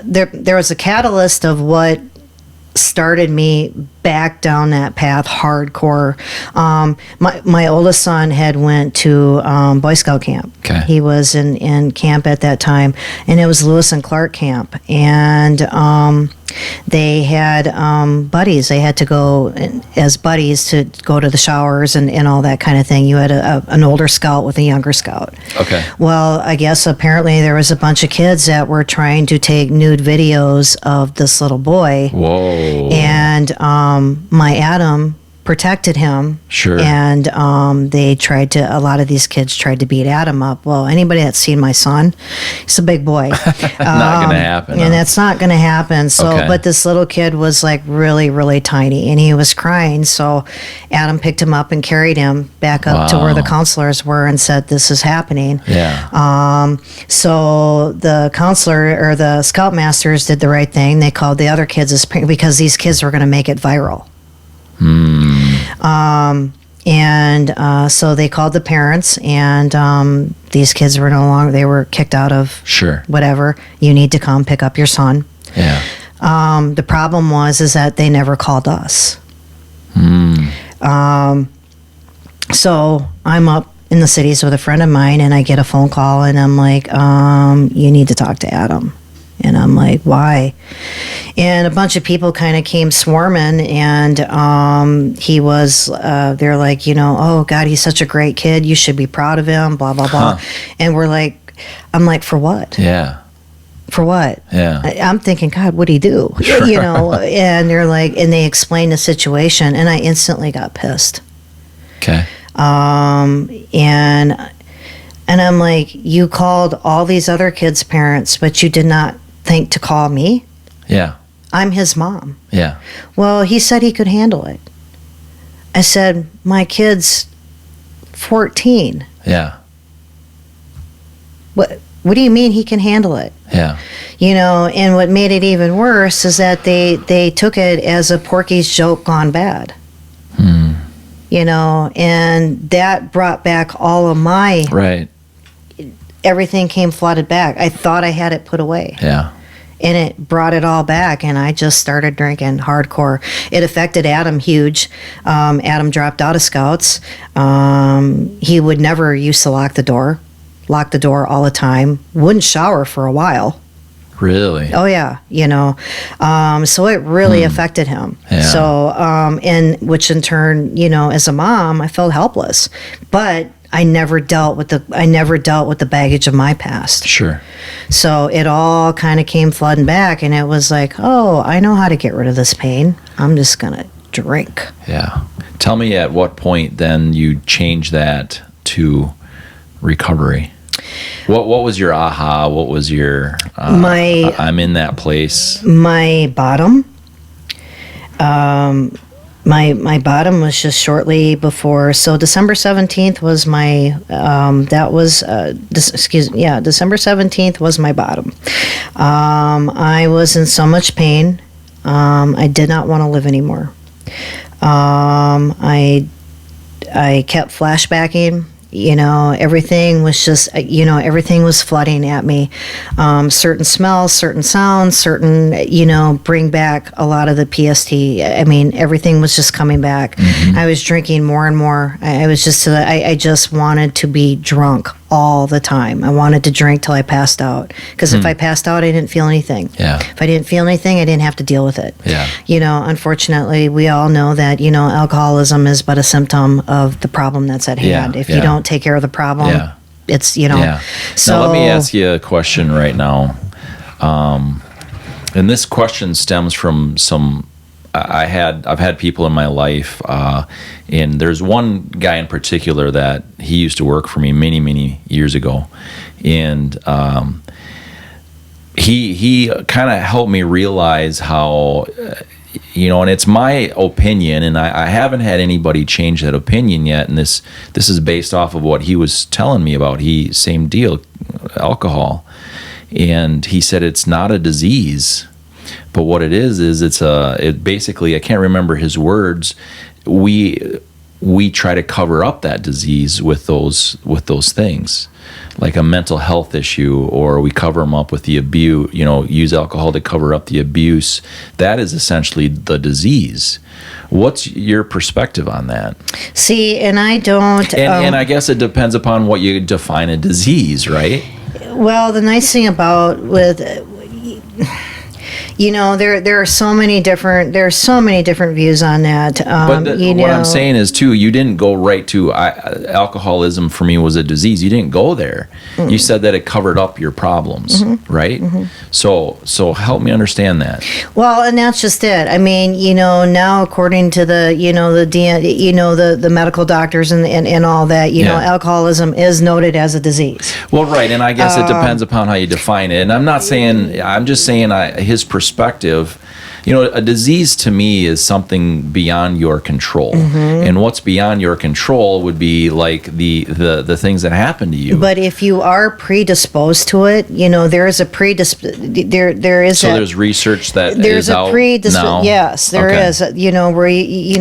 there was a catalyst of what started me back down that path hardcore. My oldest son had went to Boy Scout camp. Okay. He was in camp at that time, and it was Lewis and Clark camp, and they had buddies. They had to go as buddies to go to the showers and all that kind of thing. You had an older scout with a younger scout. Okay. Well, I guess apparently there was a bunch of kids that were trying to take nude videos of this little boy. Whoa. And my Adam protected him. Sure. And a lot of these kids tried to beat Adam up. Well, anybody that's seen my son, he's a big boy. Not going to happen. And that's not going to happen. So, but this little kid was like really, really tiny, and he was crying. So Adam picked him up and carried him back up to where the counselors were and said, "This is happening." Yeah. So the counselor or the scoutmasters did the right thing. They called the other kids because these kids were going to make it viral. So they called the parents, and these kids were they were kicked out of whatever. You need to come pick up your son. Yeah. The problem is that they never called us. So I'm up in the cities with a friend of mine, and I get a phone call, and I'm like, you need to talk to Adam. And I'm like, why? And a bunch of people kind of came swarming, and he was, they're like, oh God, he's such a great kid. You should be proud of him, blah, blah, blah. And I'm like, for what? Yeah. For what? Yeah. I'm thinking, God, what'd he do? And they're like, and they explained the situation, and I instantly got pissed. Okay. And I'm like, you called all these other kids' parents, but you did not think to call me? Yeah. I'm his mom. Yeah. Well, he said he could handle it. I said, my kid's 14. Yeah. What do you mean he can handle it? Yeah. And what made it even worse is that they took it as a Porky's joke gone bad. And that brought back all of my... Right. Everything came flooded back. I thought I had it put away. Yeah. And it brought it all back, and I just started drinking hardcore. It affected Adam huge. Adam dropped out of Scouts. He would never used to lock the door all the time. Wouldn't shower for a while. Really? Oh, yeah. So it really affected him. Yeah. So, and which in turn, as a mom, I felt helpless. But I never dealt with the baggage of my past. Sure. So it all kind of came flooding back, and it was like, oh, I know how to get rid of this pain. I'm just gonna drink. Yeah. Tell me at what point then you changed that to recovery. What was your aha? What was your I'm in that place? My bottom. My bottom was just shortly before. So December 17th was my. December 17th was my bottom. I was in so much pain. I did not want to live anymore. I kept flashbacking. Everything was just, everything was flooding at me. Certain smells, certain sounds, certain, bring back a lot of the PST. I mean, everything was just coming back. Mm-hmm. I was drinking more and more. I just wanted to be drunk all the time. I wanted to drink till I passed out. Because if I passed out, I didn't feel anything. Yeah. If I didn't feel anything, I didn't have to deal with it. Yeah. Unfortunately, we all know that, alcoholism is but a symptom of the problem that's at hand. If you don't take care of the problem, it's, Yeah. So now, let me ask you a question right now. And this question stems from I've had people in my life, and there's one guy in particular that he used to work for me many, many years ago, and he kind of helped me realize how, and it's my opinion, and I haven't had anybody change that opinion yet, and this is based off of what he was telling me about. Same deal, alcohol. And he said it's not a disease, but what it is it basically, I can't remember his words. We try to cover up that disease with those things, like a mental health issue, or we cover them up with the abuse, use alcohol to cover up the abuse. That is essentially the disease. What's your perspective on that? See, and I don't... And I guess it depends upon what you define a disease, right? Well, the nice thing about there are so many different views on that. What I'm saying is too, you didn't go right to alcoholism for me was a disease. You didn't go there. Mm-hmm. You said that it covered up your problems, mm-hmm. right? Mm-hmm. So help me understand that. Well, and that's just it. I mean, now according to the medical doctors and all that, alcoholism is noted as a disease. Well, right, and I guess it depends upon how you define it. And I'm just saying his perspective. A disease to me is something beyond your control, mm-hmm. and what's beyond your control would be like the things that happen to you. But if you are predisposed to it, there is a there's research that is out now. Yes, there is. Where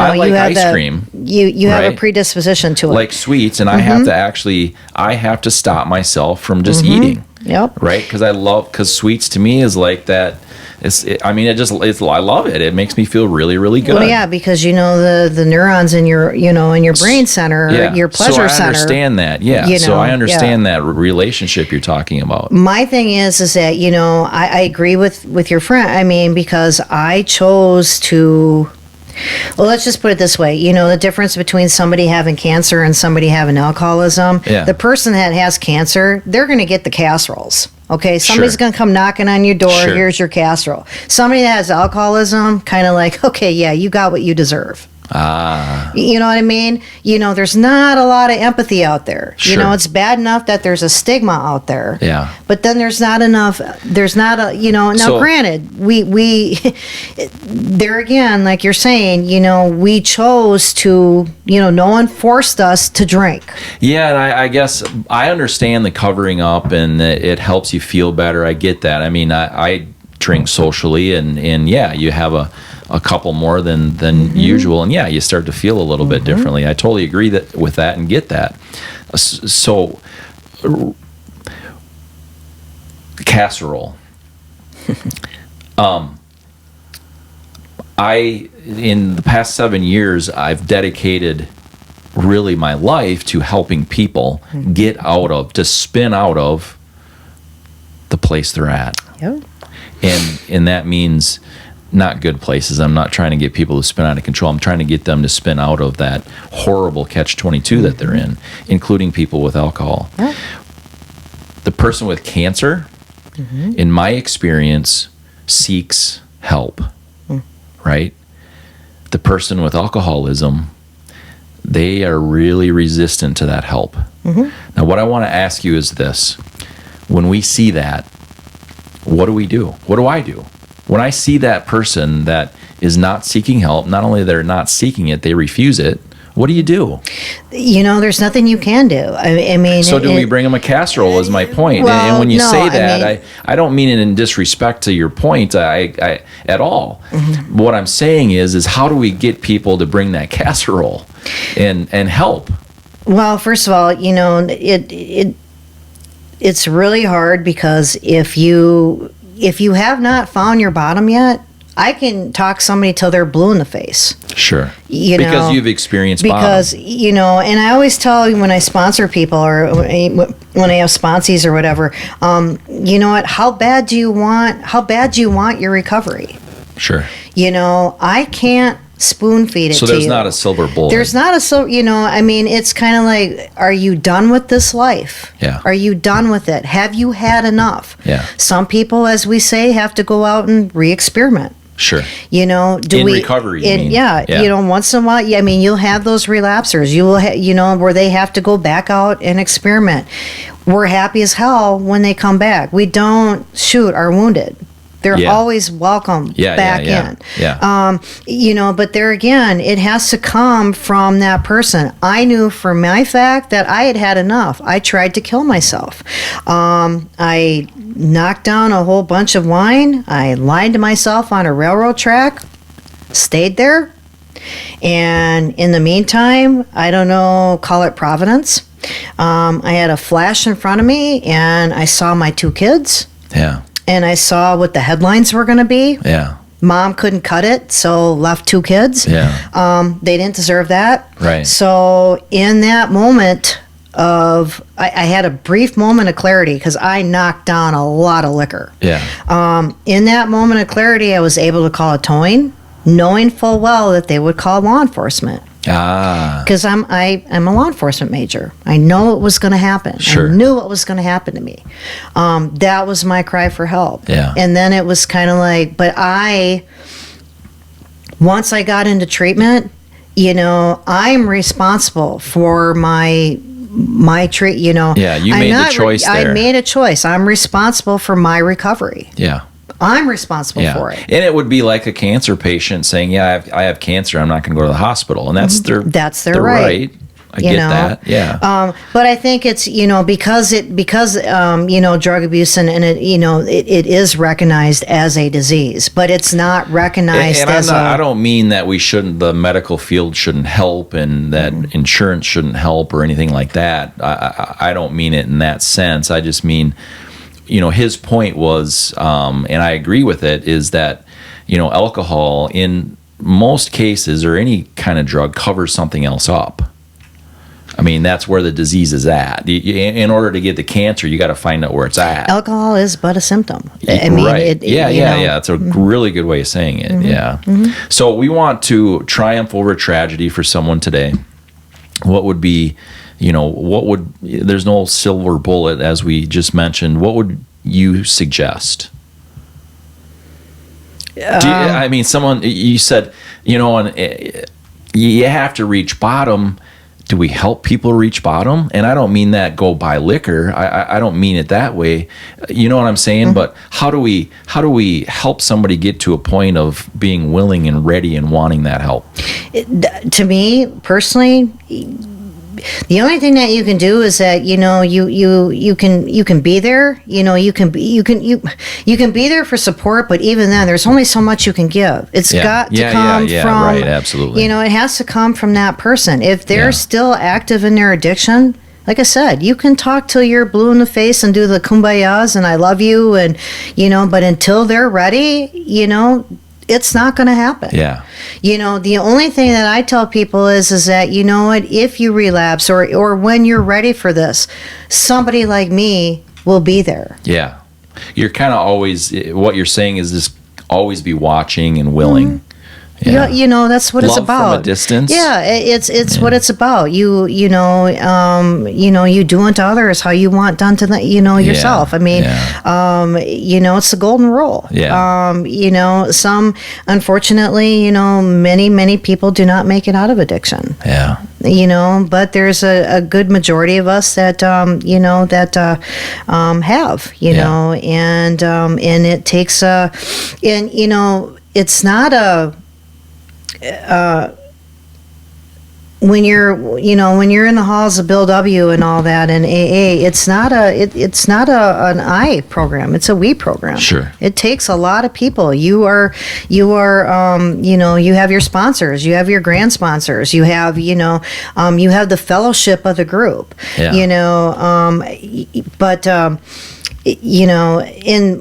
I like ice cream. You have a predisposition to it, like sweets, and mm-hmm. I have to stop myself from just mm-hmm. eating. Yep. Right, because sweets to me is like that. I love it. It makes me feel really, really good. Well, yeah, because the neurons in your brain center, your pleasure center. So I understand that. Yeah. So I understand that relationship you're talking about. My thing is that I agree with your friend. I mean, because I chose to. Well, let's just put it this way. The difference between somebody having cancer and somebody having alcoholism. Yeah. The person that has cancer, they're going to get the casseroles. Okay, somebody's going to come knocking on your door. Sure. Here's your casserole. Somebody that has alcoholism, kind of like, okay, yeah, you got what you deserve. You know what I mean? There's not a lot of empathy out there. Sure. It's bad enough that there's a stigma out there. Yeah. But then there's not enough. There's not a. Now, granted, we there again, like you're saying, we chose to. No one forced us to drink. Yeah, and I guess I understand the covering up, and it helps you feel better. I get that. I mean, I drink socially, and yeah, you have a couple more than mm-hmm. usual, and yeah, you start to feel a little mm-hmm. bit differently. I totally agree with that and get that. So, casserole. In the past 7 years, I've dedicated really my life to helping people mm-hmm. to spin out of the place they're at. Yep. And that means not good places. I'm not trying to get people to spin out of control. I'm trying to get them to spin out of that horrible catch-22 mm-hmm. that they're in, including people with alcohol. Yeah. The person with cancer, mm-hmm. in my experience, seeks help, right? The person with alcoholism, they are really resistant to that help. Mm-hmm. Now, what I want to ask you is this. When we see that, what do we do? What do I do? When I see that person that is not seeking help, not only they're not seeking it, they refuse it, what do? There's nothing you can do. I mean... So do we bring them a casserole is my point. Well, and when you say that, I don't mean it in disrespect to your point I at all. Mm-hmm. What I'm saying is how do we get people to bring that casserole and help? Well, first of all, it's really hard because if you have not found your bottom yet, I can talk somebody till they're blue in the face. Sure. Because you've experienced bottom. And I always tell when I sponsor people or when I have sponsees or whatever, how bad do you want your recovery? Sure. I can't spoon feed it to you. So there's not a silver bullet. There's not a silver, it's kind of like, are you done with this life? Yeah. Are you done with it? Have you had enough? Yeah. Some people, as we say, have to go out and re-experiment. Sure. Recovery, you mean. Yeah. Once in a while, you'll have those relapsers. You will, where they have to go back out and experiment. We're happy as hell when they come back. We don't shoot our wounded. They're always welcome back in. Yeah. But there again, it has to come from that person. I knew for my fact that I had had enough. I tried to kill myself. I knocked down a whole bunch of wine. I lied to myself on a railroad track, stayed there. And in the meantime, I don't know, call it Providence. I had a flash in front of me, and I saw my 2 kids. Yeah. And I saw what the headlines were going to be. Yeah. Mom couldn't cut it, so left 2 kids. Yeah. They didn't deserve that. Right. So in that moment I had a brief moment of clarity because I knocked down a lot of liquor. Yeah. In that moment of clarity, I was able to call a towing, knowing full well that they would call law enforcement. Because I'm a law enforcement major. I know it was going to happen. Sure. I knew it was going to happen to me. That was my cry for help. Yeah. And then it was kind of like, but once I got into treatment, I'm responsible for my treat. Yeah, you made the choice there. I made a choice. I'm responsible for my recovery. Yeah. I'm responsible for it. And it would be like a cancer patient saying, yeah, I have cancer. I'm not going to go to the hospital. And that's their right. I get that. Yeah. But I think it's, because drug abuse and it is recognized as a disease, but it's not recognized as I don't mean that the medical field shouldn't help and that insurance shouldn't help or anything like that. I don't mean it in that sense. I just mean, his point was, and I agree with it, is that, alcohol in most cases or any kind of drug covers something else up. I mean, that's where the disease is at. In order to get the cancer, you got to find out where it's at. Alcohol is but a symptom. I mean, right. Yeah. It's a really good way of saying it. Mm-hmm. Yeah. Mm-hmm. So we want to triumph over tragedy for someone today. What would be, there's no silver bullet, as we just mentioned. What would you suggest? Someone, you said, and you have to reach bottom. Do we help people reach bottom? And I don't mean that go buy liquor. I don't mean it that way. You know what I'm saying? Mm-hmm. But how do we help somebody get to a point of being willing and ready and wanting that help? To me personally, the only thing that you can do is that you can be there. You can be there for support, but even then, there's only so much you can give. It's got to come from right, absolutely. It has to come from that person. If they're still active in their addiction, like I said, you can talk till you're blue in the face and do the kumbayas and I love you and but until they're ready, it's not going to happen. Yeah. The only thing that I tell people is that, if you relapse or when you're ready for this, somebody like me will be there. Yeah. You're kind of always, what you're saying is just always be watching and willing. Mm-hmm. Yeah. That's what it's about. From a distance. Yeah, it's what it's about. You do unto others how you want done to yourself. I mean, it's the golden rule. Yeah. Some unfortunately, many people do not make it out of addiction. Yeah. But there's a good majority of us that have, and it takes it's not a when you're in the halls of Bill W. and all that and AA, it's not an I program. It's a we program. Sure. It takes a lot of people. You have your sponsors, you have your grand sponsors, you have the fellowship of the group. Yeah.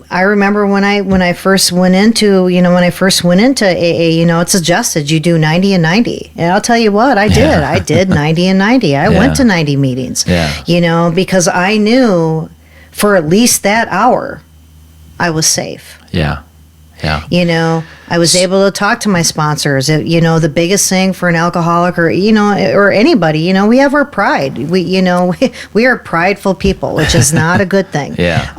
I remember when I first went into AA, it's suggested you do 90 and 90. And I'll tell you what, I did 90 and 90. I went to 90 meetings, because I knew for at least that hour I was safe. Yeah. Yeah. I was able to talk to my sponsors. The biggest thing for an alcoholic or anybody, we have our pride. We are prideful people, which is not a good thing. Yeah.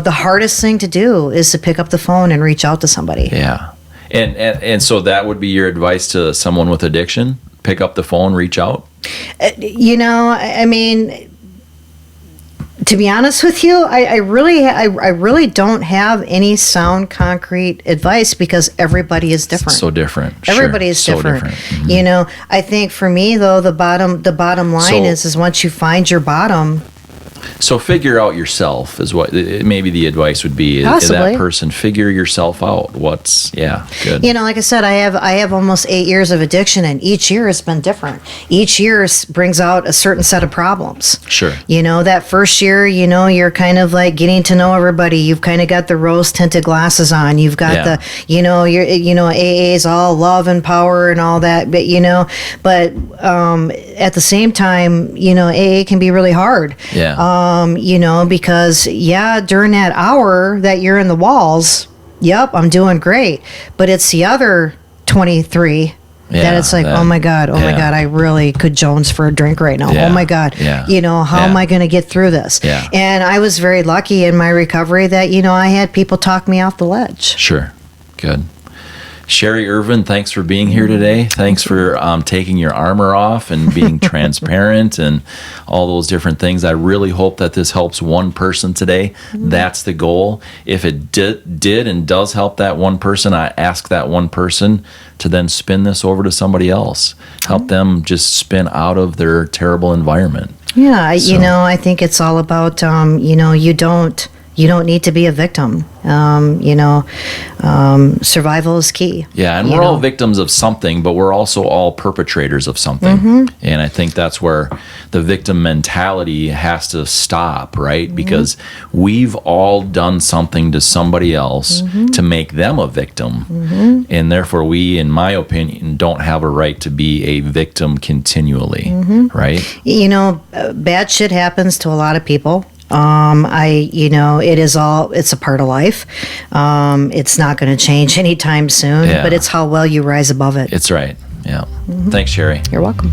The hardest thing to do is to pick up the phone and reach out to somebody. Yeah. And so that would be your advice to someone with addiction? Pick up the phone, reach out? To be honest with you, I really don't have any sound, concrete advice because everybody is different. So different. Everybody is So different. Mm-hmm. You know, I think for me though, the bottom line is once you find your bottom. So figure out yourself is what maybe the advice would be. Possibly. That person, figure yourself out. Good. You know, like I said, I have almost 8 years of addiction, and each year has been different. Each year brings out a certain set of problems. Sure. You know, that first year, you know, you're kind of like getting to know everybody. You've kind of got the rose tinted glasses on. You've got AA is all love and power and all that. But at the same time, you know, AA can be really hard. Yeah. You know, because during that hour that you're in the walls, yep, I'm doing great. But it's the other 23 that it's like, oh my God, I really could Jones for a drink right now. Yeah. Oh my God. Yeah. You know, how am I going to get through this? Yeah. And I was very lucky in my recovery that, you know, I had people talk me off the ledge. Sure. Good. Sherry Irvin, thanks for being here today. Thanks for taking your armor off and being transparent and all those different things. I really hope that this helps one person today. That's the goal. If it did and does help that one person, I ask that one person to then spin this over to somebody else. Help them just spin out of their terrible environment. Yeah, you know, I think it's all about, you know, you don't need to be a victim. Survival is key. Yeah, and we're all victims of something, but we're also all perpetrators of something. Mm-hmm. And I think that's where the victim mentality has to stop, right? Mm-hmm. Because we've all done something to somebody else to make them a victim. And therefore we, in my opinion, don't have a right to be a victim continually, right? You know, bad shit happens to a lot of people. It's a part of life. It's not going to change anytime soon, but it's how well you rise above it. It's right. Yeah. Thanks, Sherry. You're welcome.